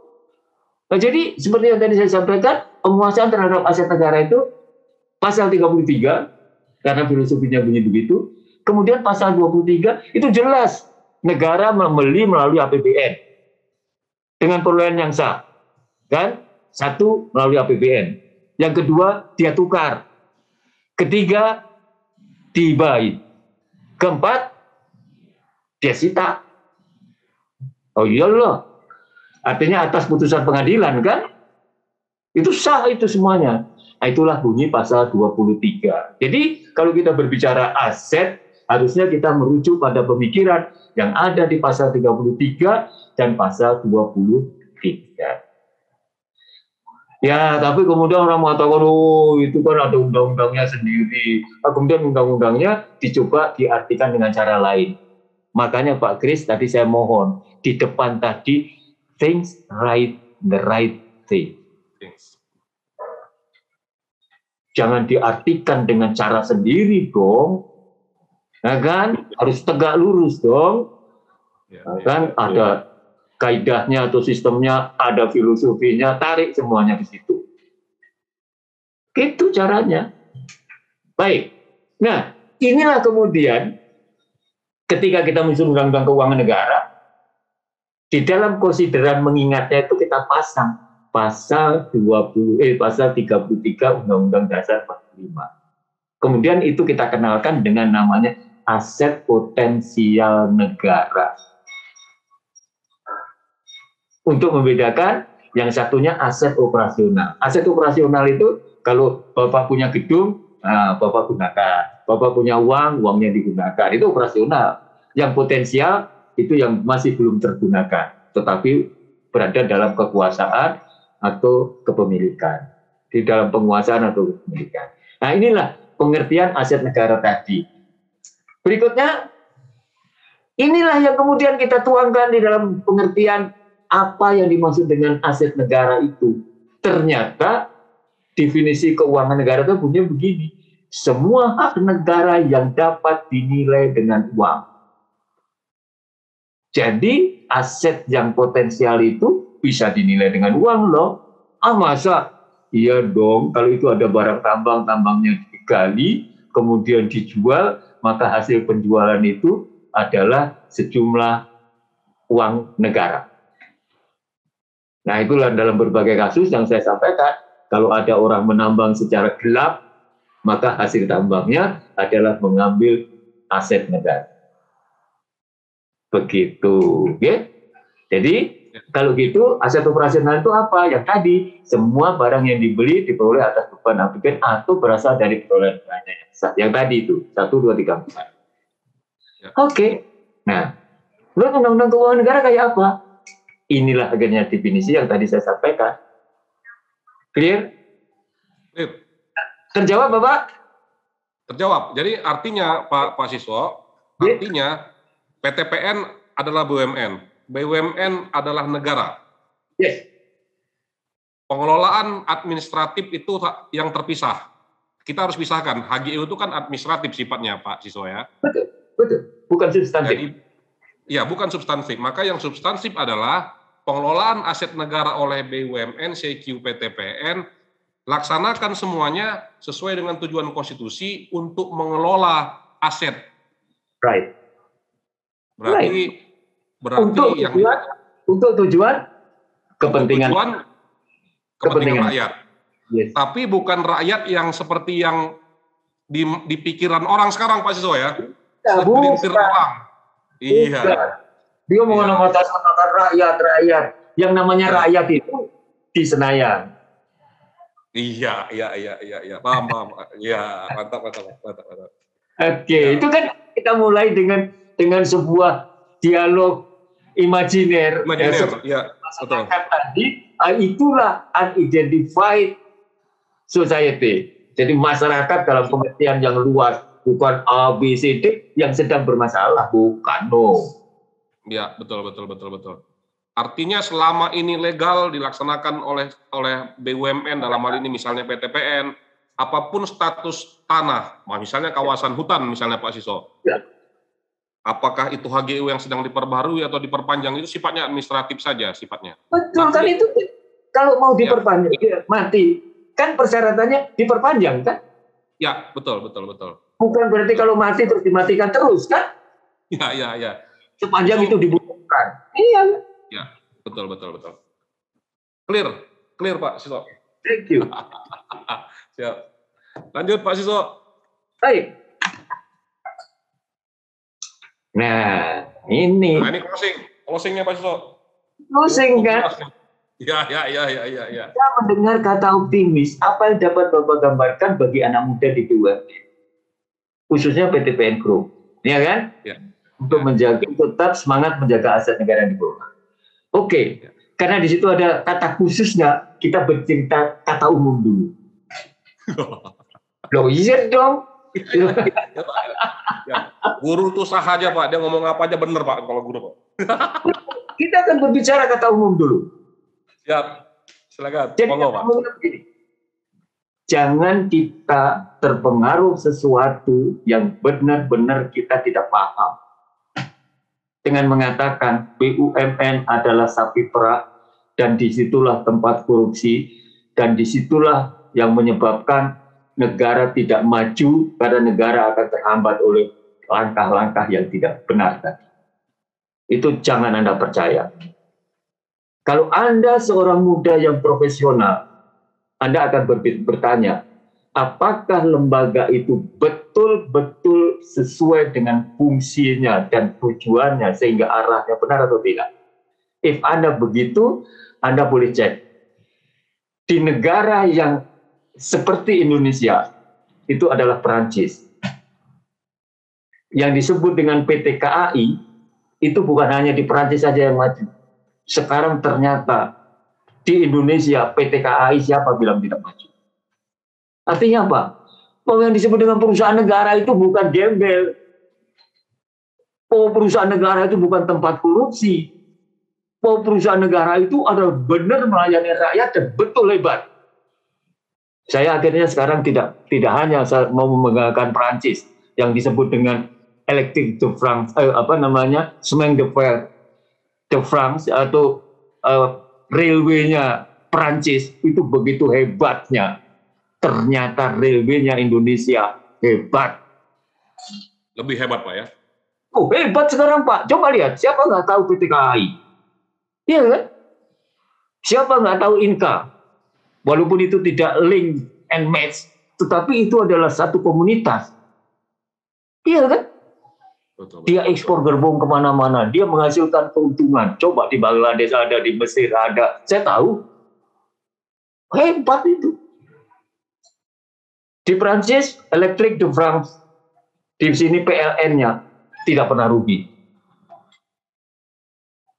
Nah, jadi seperti yang tadi saya sampaikan, penguasaan terhadap aset negara itu pasal 33, karena filosofinya bunyi begitu. Kemudian pasal 23 itu jelas negara membeli melalui APBN dengan perolehan yang sah. Kan? Satu, melalui APBN. Yang kedua, dia tukar. Ketiga, dibayar. Keempat, dia sita. Oh iyalah. Artinya atas putusan pengadilan kan? Itu sah itu semuanya. Nah, itulah bunyi pasal 23. Jadi kalau kita berbicara aset, harusnya kita merujuk pada pemikiran yang ada di pasal 33 dan pasal 23. Ya, tapi kemudian orang mengatakan, oh itu kan ada undang-undangnya sendiri. Nah, kemudian undang-undangnya dicoba diartikan dengan cara lain. Makanya Pak Kris tadi saya mohon, di depan tadi, things right, the right thing. Jangan diartikan dengan cara sendiri dong. Nah kan, harus tegak lurus dong. Kan ada kaidahnya atau sistemnya, ada filosofinya, tarik semuanya di situ. Itu caranya. Baik. Nah, inilah kemudian ketika kita menyusun undang-undang keuangan negara, di dalam konsideran mengingatnya itu kita pasang pasal 33 Undang-Undang Dasar 45. Kemudian itu kita kenalkan dengan namanya aset potensial negara. Untuk membedakan Yang satunya aset operasional. Aset operasional itu kalau Bapak punya gedung, nah, Bapak gunakan. Bapak punya uang, uangnya digunakan. Itu operasional. Yang potensial itu yang masih belum tergunakan, tetapi berada dalam kekuasaan atau kepemilikan. Di dalam penguasaan atau kepemilikan. Nah, inilah pengertian aset negara tadi. Berikutnya, inilah yang kemudian kita tuangkan di dalam pengertian apa yang dimaksud dengan aset negara itu. Ternyata definisi keuangan negara itu punya begini. Semua hak negara yang dapat dinilai dengan uang. Jadi aset yang potensial itu bisa dinilai dengan uang loh. Masa? Iya dong, kalau itu ada barang tambang, tambangnya digali, kemudian dijual, maka hasil penjualan itu adalah sejumlah uang negara. Nah, itulah dalam berbagai kasus yang saya sampaikan. Kalau ada orang menambang secara gelap, maka hasil tambangnya adalah mengambil aset negara. Begitu. Okay? Jadi, kalau gitu, aset operasional itu apa? Yang tadi, semua barang yang dibeli diperoleh atas beban APBN atau berasal dari perolehan belanja. Yang tadi itu, 1, 2, 3, 4. Oke. Nah, menurut Undang-Undang Keuangan Negara kayak apa? Inilah akhirnya definisi yang tadi saya sampaikan. Clear? Clear. Terjawab, Bapak? Terjawab. Jadi artinya, Pak Siswo, artinya PTPN adalah BUMN. BUMN adalah negara. Yes. Pengelolaan administratif itu yang terpisah. Kita harus pisahkan. HGU itu kan administratif sifatnya, Pak Siswo ya. Betul, betul. Bukan substantif. Jadi, ya, bukan substantif. Maka yang substantif adalah pengelolaan aset negara oleh BUMN, CQ, PTPN, laksanakan semuanya sesuai dengan tujuan konstitusi untuk mengelola aset. Right. Berarti untuk tujuan kepentingan rakyat. Yes. Tapi bukan rakyat yang seperti yang di pikiran orang sekarang, Pak Siswo ya. Segelintir orang. Iya. Dia mengatakan rakyat. Yang namanya rakyat itu di Senayan. Iya. Paham. Iya, mantap. Oke, itu kan kita mulai dengan sebuah dialog imajiner. Ya, betul. Tadi, itulah unidentified society. Jadi masyarakat dalam pengertian yang luas, bukan A, B, C, D yang sedang bermasalah, bukan, no. Ya, betul. Artinya selama ini legal dilaksanakan oleh BUMN dalam hal ini misalnya PTPN, apapun status tanah, misalnya kawasan hutan misalnya Pak Siswo. Ya. Apakah itu HGU yang sedang diperbaharui atau diperpanjang itu sifatnya administratif saja sifatnya. Betul kan itu kalau mau diperpanjang mati kan persyaratannya diperpanjang kan? Ya, betul. Bukan berarti kalau mati terus dimatikan terus kan? Ya. Sepanjang itu dibutuhkan. Iya. Ya, betul. Clear Pak Siswo. Thank you. Siap. Lanjut Pak Siswo. Baik. Nah, ini closingnya Pak Siswo. Closing kan? Ya. Kita mendengar kata optimis, apa yang dapat Bapak gambarkan bagi anak muda di BUMN? Khususnya PTPN Group, ya kan? Ya. Untuk tetap semangat menjaga aset negara di bawah. Oke, karena di situ ada kata khususnya, kita bercerita kata umum dulu. Loh, iya dong. Ya. Guru tuh sah aja Pak, dia ngomong apa aja bener Pak kalau guru Pak. Kita akan berbicara kata umum dulu. Siap, silakan. Jadi begini, jangan kita terpengaruh sesuatu yang benar-benar kita tidak paham. Dengan mengatakan BUMN adalah sapi perah dan disitulah tempat korupsi dan disitulah yang menyebabkan negara tidak maju karena negara akan terhambat oleh langkah-langkah yang tidak benar tadi. Itu jangan Anda percaya. Kalau Anda seorang muda yang profesional, Anda akan bertanya, apakah lembaga itu betul-betul sesuai dengan fungsinya dan tujuannya sehingga arahnya benar atau tidak? If Anda begitu, Anda boleh cek. Di negara yang seperti Indonesia, itu adalah Perancis. Yang disebut dengan PT KAI, itu bukan hanya di Perancis saja yang maju. Sekarang ternyata di Indonesia PT KAI siapa bilang tidak maju? Artinya apa? Bahwa yang disebut dengan perusahaan negara itu bukan gembel. Oh, perusahaan negara itu bukan tempat korupsi. Oh, perusahaan negara itu adalah benar melayani rakyat dan betul hebat. Saya akhirnya sekarang tidak hanya mau memegang Perancis yang disebut dengan Electric de France, Chemin de Fer de France atau railway-nya Perancis itu begitu hebatnya. Ternyata railway-nya Indonesia hebat. Lebih hebat, Pak ya? Oh, hebat sekarang, Pak. Coba lihat, siapa nggak tahu PT KAI? Iya kan? Siapa nggak tahu Inka? Walaupun itu tidak link and match, tetapi itu adalah satu komunitas. Iya kan? Betul. Dia ekspor gerbong kemana-mana. Dia menghasilkan keuntungan. Coba di Bangladesh ada, di Mesir ada. Saya tahu. Hebat itu. Di Prancis, Electric de France. Di sini PLN-nya tidak pernah rugi.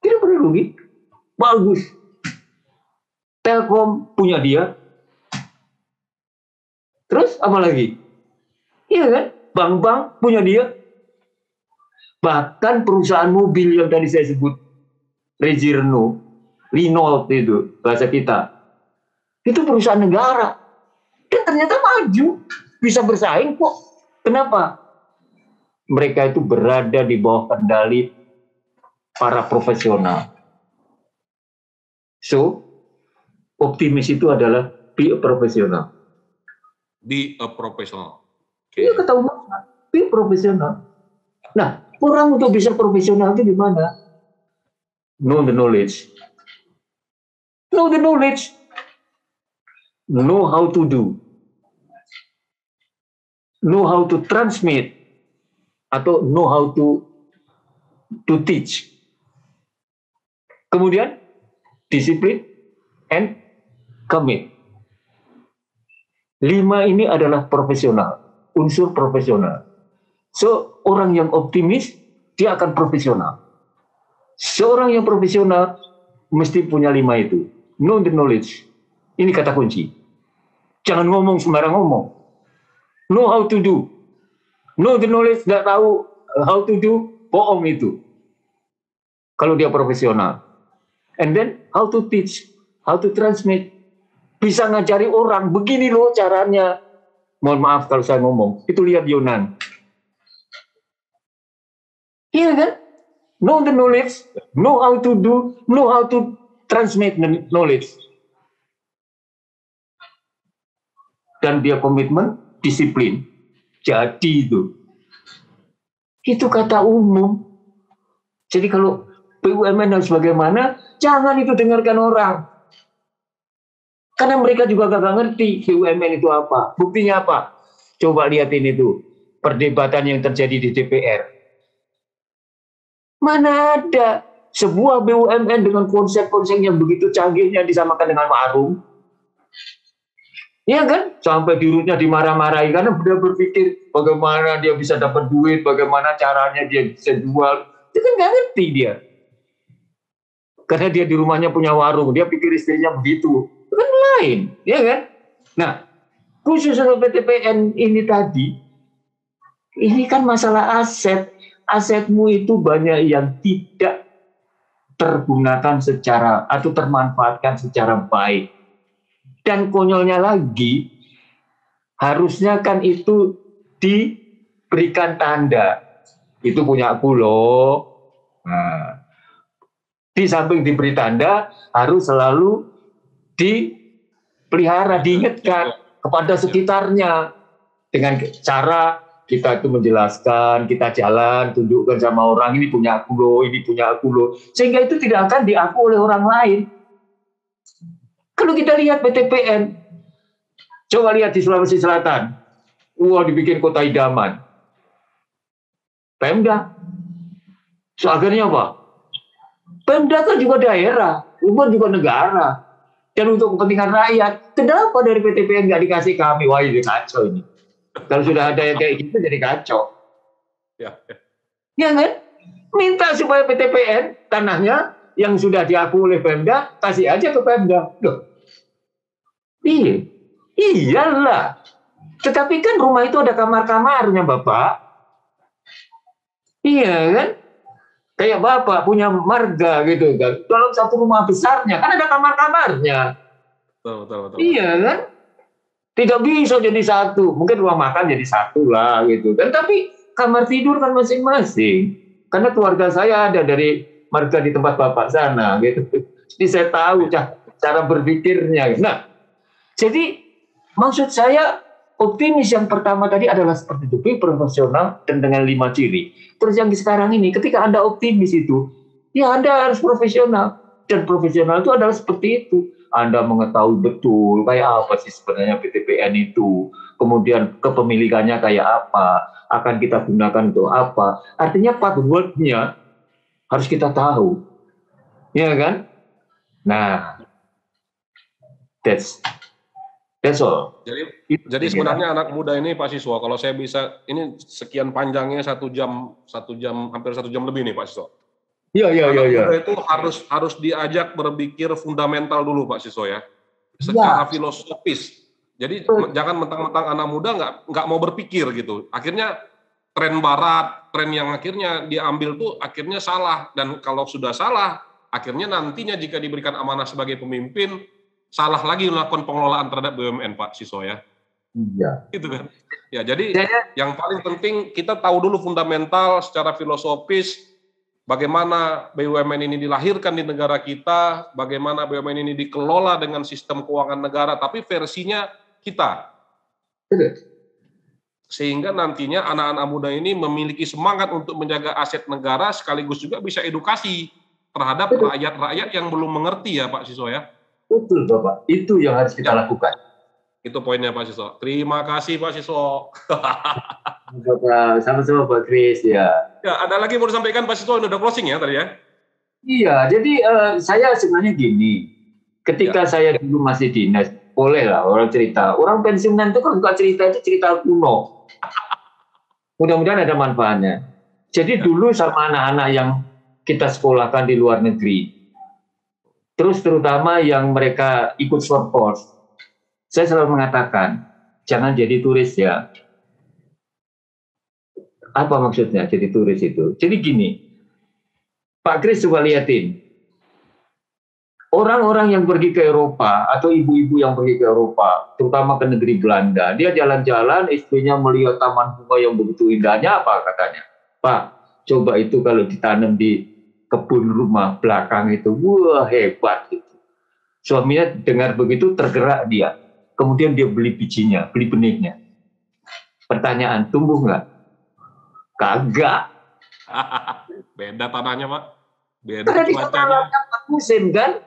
Tidak pernah rugi. Bagus. Telkom punya dia. Terus apa lagi? Iya kan? Bank-bank punya dia. Bahkan perusahaan mobil yang tadi saya sebut, Renault itu bahasa kita. Itu perusahaan negara. Dan ternyata maju. Bisa bersaing kok. Kenapa? Mereka itu berada di bawah kendali para profesional. So, optimis itu adalah be a professional. Be a professional. Iya, ketahuan. Be a professional. Nah, orang untuk bisa profesional itu gimana? Know the knowledge. Know the knowledge. Know how to do. Know how to transmit. Atau know how to teach. Kemudian, disiplin and commit. 5 ini adalah profesional. Unsur profesional. So, orang yang optimis, dia akan profesional. Seorang yang profesional mesti punya 5 itu. Know the knowledge. Ini kata kunci. Jangan ngomong sembarang ngomong. Know how to do. Know the knowledge, nggak tahu how to do, bohong itu. Kalau dia profesional. And then, how to teach, how to transmit. Bisa ngajari orang, begini loh caranya. Mohon maaf kalau saya ngomong. Itu lihat Yonan. Iya kan? Know the knowledge, know how to do, know how to transmit the knowledge. Dan dia komitmen, disiplin. Jadi itu. Itu kata umum. Jadi kalau BUMN harus bagaimana, jangan itu dengarkan orang. Karena mereka juga gak ngerti BUMN itu apa. Buktinya apa? Coba lihatin itu. Perdebatan yang terjadi di DPR. Mana ada sebuah BUMN dengan konsep-konsep yang begitu canggihnya disamakan dengan warung. Iya kan? Sampai dirutnya dimarah-marahi karena dia berpikir bagaimana dia bisa dapat duit, bagaimana caranya dia bisa jual. Itu kan nggak ngerti dia. Karena dia di rumahnya punya warung, dia pikir istrinya begitu. Itu kan lain, ya kan? Nah, khusus untuk PTPN ini tadi, ini kan masalah aset. Asetmu itu banyak yang tidak tergunakan secara atau termanfaatkan secara baik. Dan konyolnya lagi, harusnya kan itu diberikan tanda. Itu punya aku loh. Nah, di samping diberi tanda, harus selalu dipelihara, diingatkan kepada sekitarnya. Dengan cara kita itu menjelaskan, kita jalan, tunjukkan sama orang, ini punya aku loh, ini punya aku loh. Sehingga itu tidak akan diaku oleh orang lain. Kalau kita lihat PTPN, coba lihat di Sulawesi Selatan. Wah, dibikin kota idaman. Pemda. So, akhirnya apa? Pemda kan juga daerah, bukan juga negara. Dan untuk kepentingan rakyat, kenapa dari PTPN nggak dikasih kami? Wah, ini kacau ini. Kalau sudah ada yang kayak gitu jadi kacau. Ya, ya. Ya kan? Minta supaya PTPN tanahnya yang sudah diakui oleh Pemda kasih aja ke Pemda. Loh. Iya. Iyalah. Tetapi kan rumah itu ada kamar-kamarnya, Bapak. Iya kan? Kayak Bapak punya marga gitu kan. Dalam satu rumah besarnya kan ada kamar-kamarnya. Betul. Iya kan? Tidak bisa jadi satu. Mungkin ruang makan jadi satu lah gitu kan. Tapi kamar tidur kan masing-masing. Karena keluarga saya ada dari marga di tempat Bapak sana gitu. Jadi saya tahu cara berpikirnya. Nah, jadi maksud saya optimis yang pertama tadi adalah seperti itu, profesional dan dengan 5 ciri. Terus yang sekarang ini, ketika Anda optimis itu, ya Anda harus profesional. Dan profesional itu adalah seperti itu. Anda mengetahui betul kayak apa sih sebenarnya PTPN itu. Kemudian kepemilikannya kayak apa. Akan kita gunakan untuk apa. Artinya password-nya harus kita tahu. Ya kan? Nah, that's all. Jadi sebenarnya anak muda ini Pak Siswa, kalau saya bisa, ini sekian panjangnya 1 jam, hampir 1 jam lebih nih Pak Siswa. Iya. Muda itu harus diajak berpikir fundamental dulu Pak Siswa ya, secara filosofis. Jadi jangan mentang-mentang anak muda nggak mau berpikir gitu. Akhirnya tren Barat, tren yang akhirnya diambil tuh akhirnya salah. Dan kalau sudah salah, akhirnya nantinya jika diberikan amanah sebagai pemimpin, salah lagi melakukan pengelolaan terhadap BUMN Pak Siswa ya. Iya. Gitu kan. Ya, jadi yang paling penting kita tahu dulu fundamental secara filosofis bagaimana BUMN ini dilahirkan di negara kita, bagaimana BUMN ini dikelola dengan sistem keuangan negara, tapi versinya kita. Sehingga nantinya anak-anak muda ini memiliki semangat untuk menjaga aset negara sekaligus juga bisa edukasi terhadap rakyat-rakyat yang belum mengerti ya Pak Siswa ya. Betul Bapak, itu yang harus kita lakukan. Itu poinnya Pak Siswa. Terima kasih Pak Siswa. Sama-sama Pak Kris ya. Ya, ada lagi mau disampaikan Pak Siswa, udah closing ya tadi ya? Iya, jadi saya sebenarnya gini, ketika saya dulu masih dinas, boleh lah orang cerita. Orang pensiunan itu kan suka cerita itu cerita kuno. Mudah-mudahan ada manfaatnya. Jadi dulu sama anak-anak yang kita sekolahkan di luar negeri, terus terutama yang mereka ikut short course, saya selalu mengatakan, jangan jadi turis ya. Apa maksudnya jadi turis itu? Jadi gini, Pak Kris coba lihatin, orang-orang yang pergi ke Eropa atau ibu-ibu yang pergi ke Eropa, terutama ke negeri Belanda, dia jalan-jalan, istrinya melihat taman bunga yang begitu indahnya, apa katanya? Pak, coba itu kalau ditanam di kebun rumah belakang itu, wah hebat gitu. Suaminya dengar begitu tergerak dia, kemudian dia beli bijinya, beli benihnya. Pertanyaan, tumbuh nggak? Kagak. Beda tanahnya Pak. Beda Karena di sana 4 musim kan?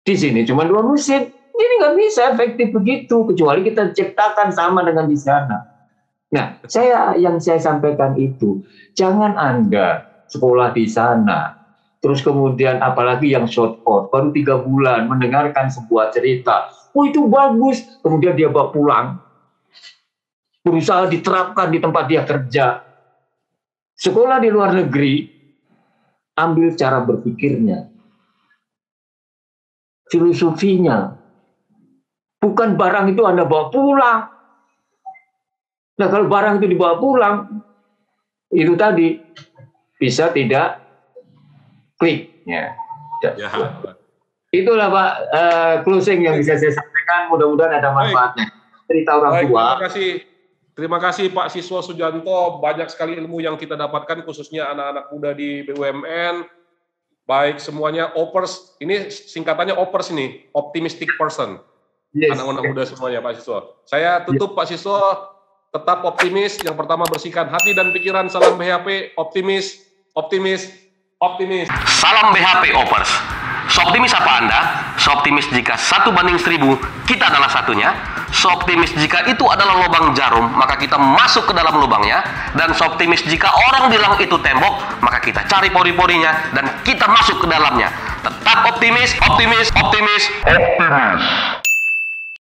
Di sini cuma 2 musim. Jadi nggak bisa efektif begitu, kecuali kita ciptakan sama dengan di sana. Nah, yang saya sampaikan itu, jangan Anda sekolah di sana, terus kemudian apalagi yang short course, baru 3 bulan mendengarkan sebuah cerita, oh itu bagus, kemudian dia bawa pulang, berusaha diterapkan di tempat dia kerja. Sekolah di luar negeri, ambil cara berpikirnya, filosofinya, bukan barang itu Anda bawa pulang. Nah kalau barang itu dibawa pulang, itu tadi bisa tidak klik. Ya. Itulah Pak closing yang bisa saya sampaikan. Mudah-mudahan ada manfaatnya. Cerita orang tua. Terima kasih Pak Siswa Sujanto. Banyak sekali ilmu yang kita dapatkan, khususnya anak-anak muda di BUMN. Baik semuanya OPERS. Ini singkatannya OPERS ini, Optimistic Person. Yes. Anak-anak muda semuanya Pak Siswa. Saya tutup Pak Siswa. Tetap optimis. Yang pertama bersihkan hati dan pikiran. Salam BHP. Optimis. Salam BHP Opers. Seoptimis apa Anda? Seoptimis jika 1:1000 kita adalah satunya. Seoptimis jika itu adalah lubang jarum, maka kita masuk ke dalam lubangnya. Dan seoptimis jika orang bilang itu tembok, maka kita cari pori-porinya dan kita masuk ke dalamnya. Tetap optimis, optimis, optimis, optimis.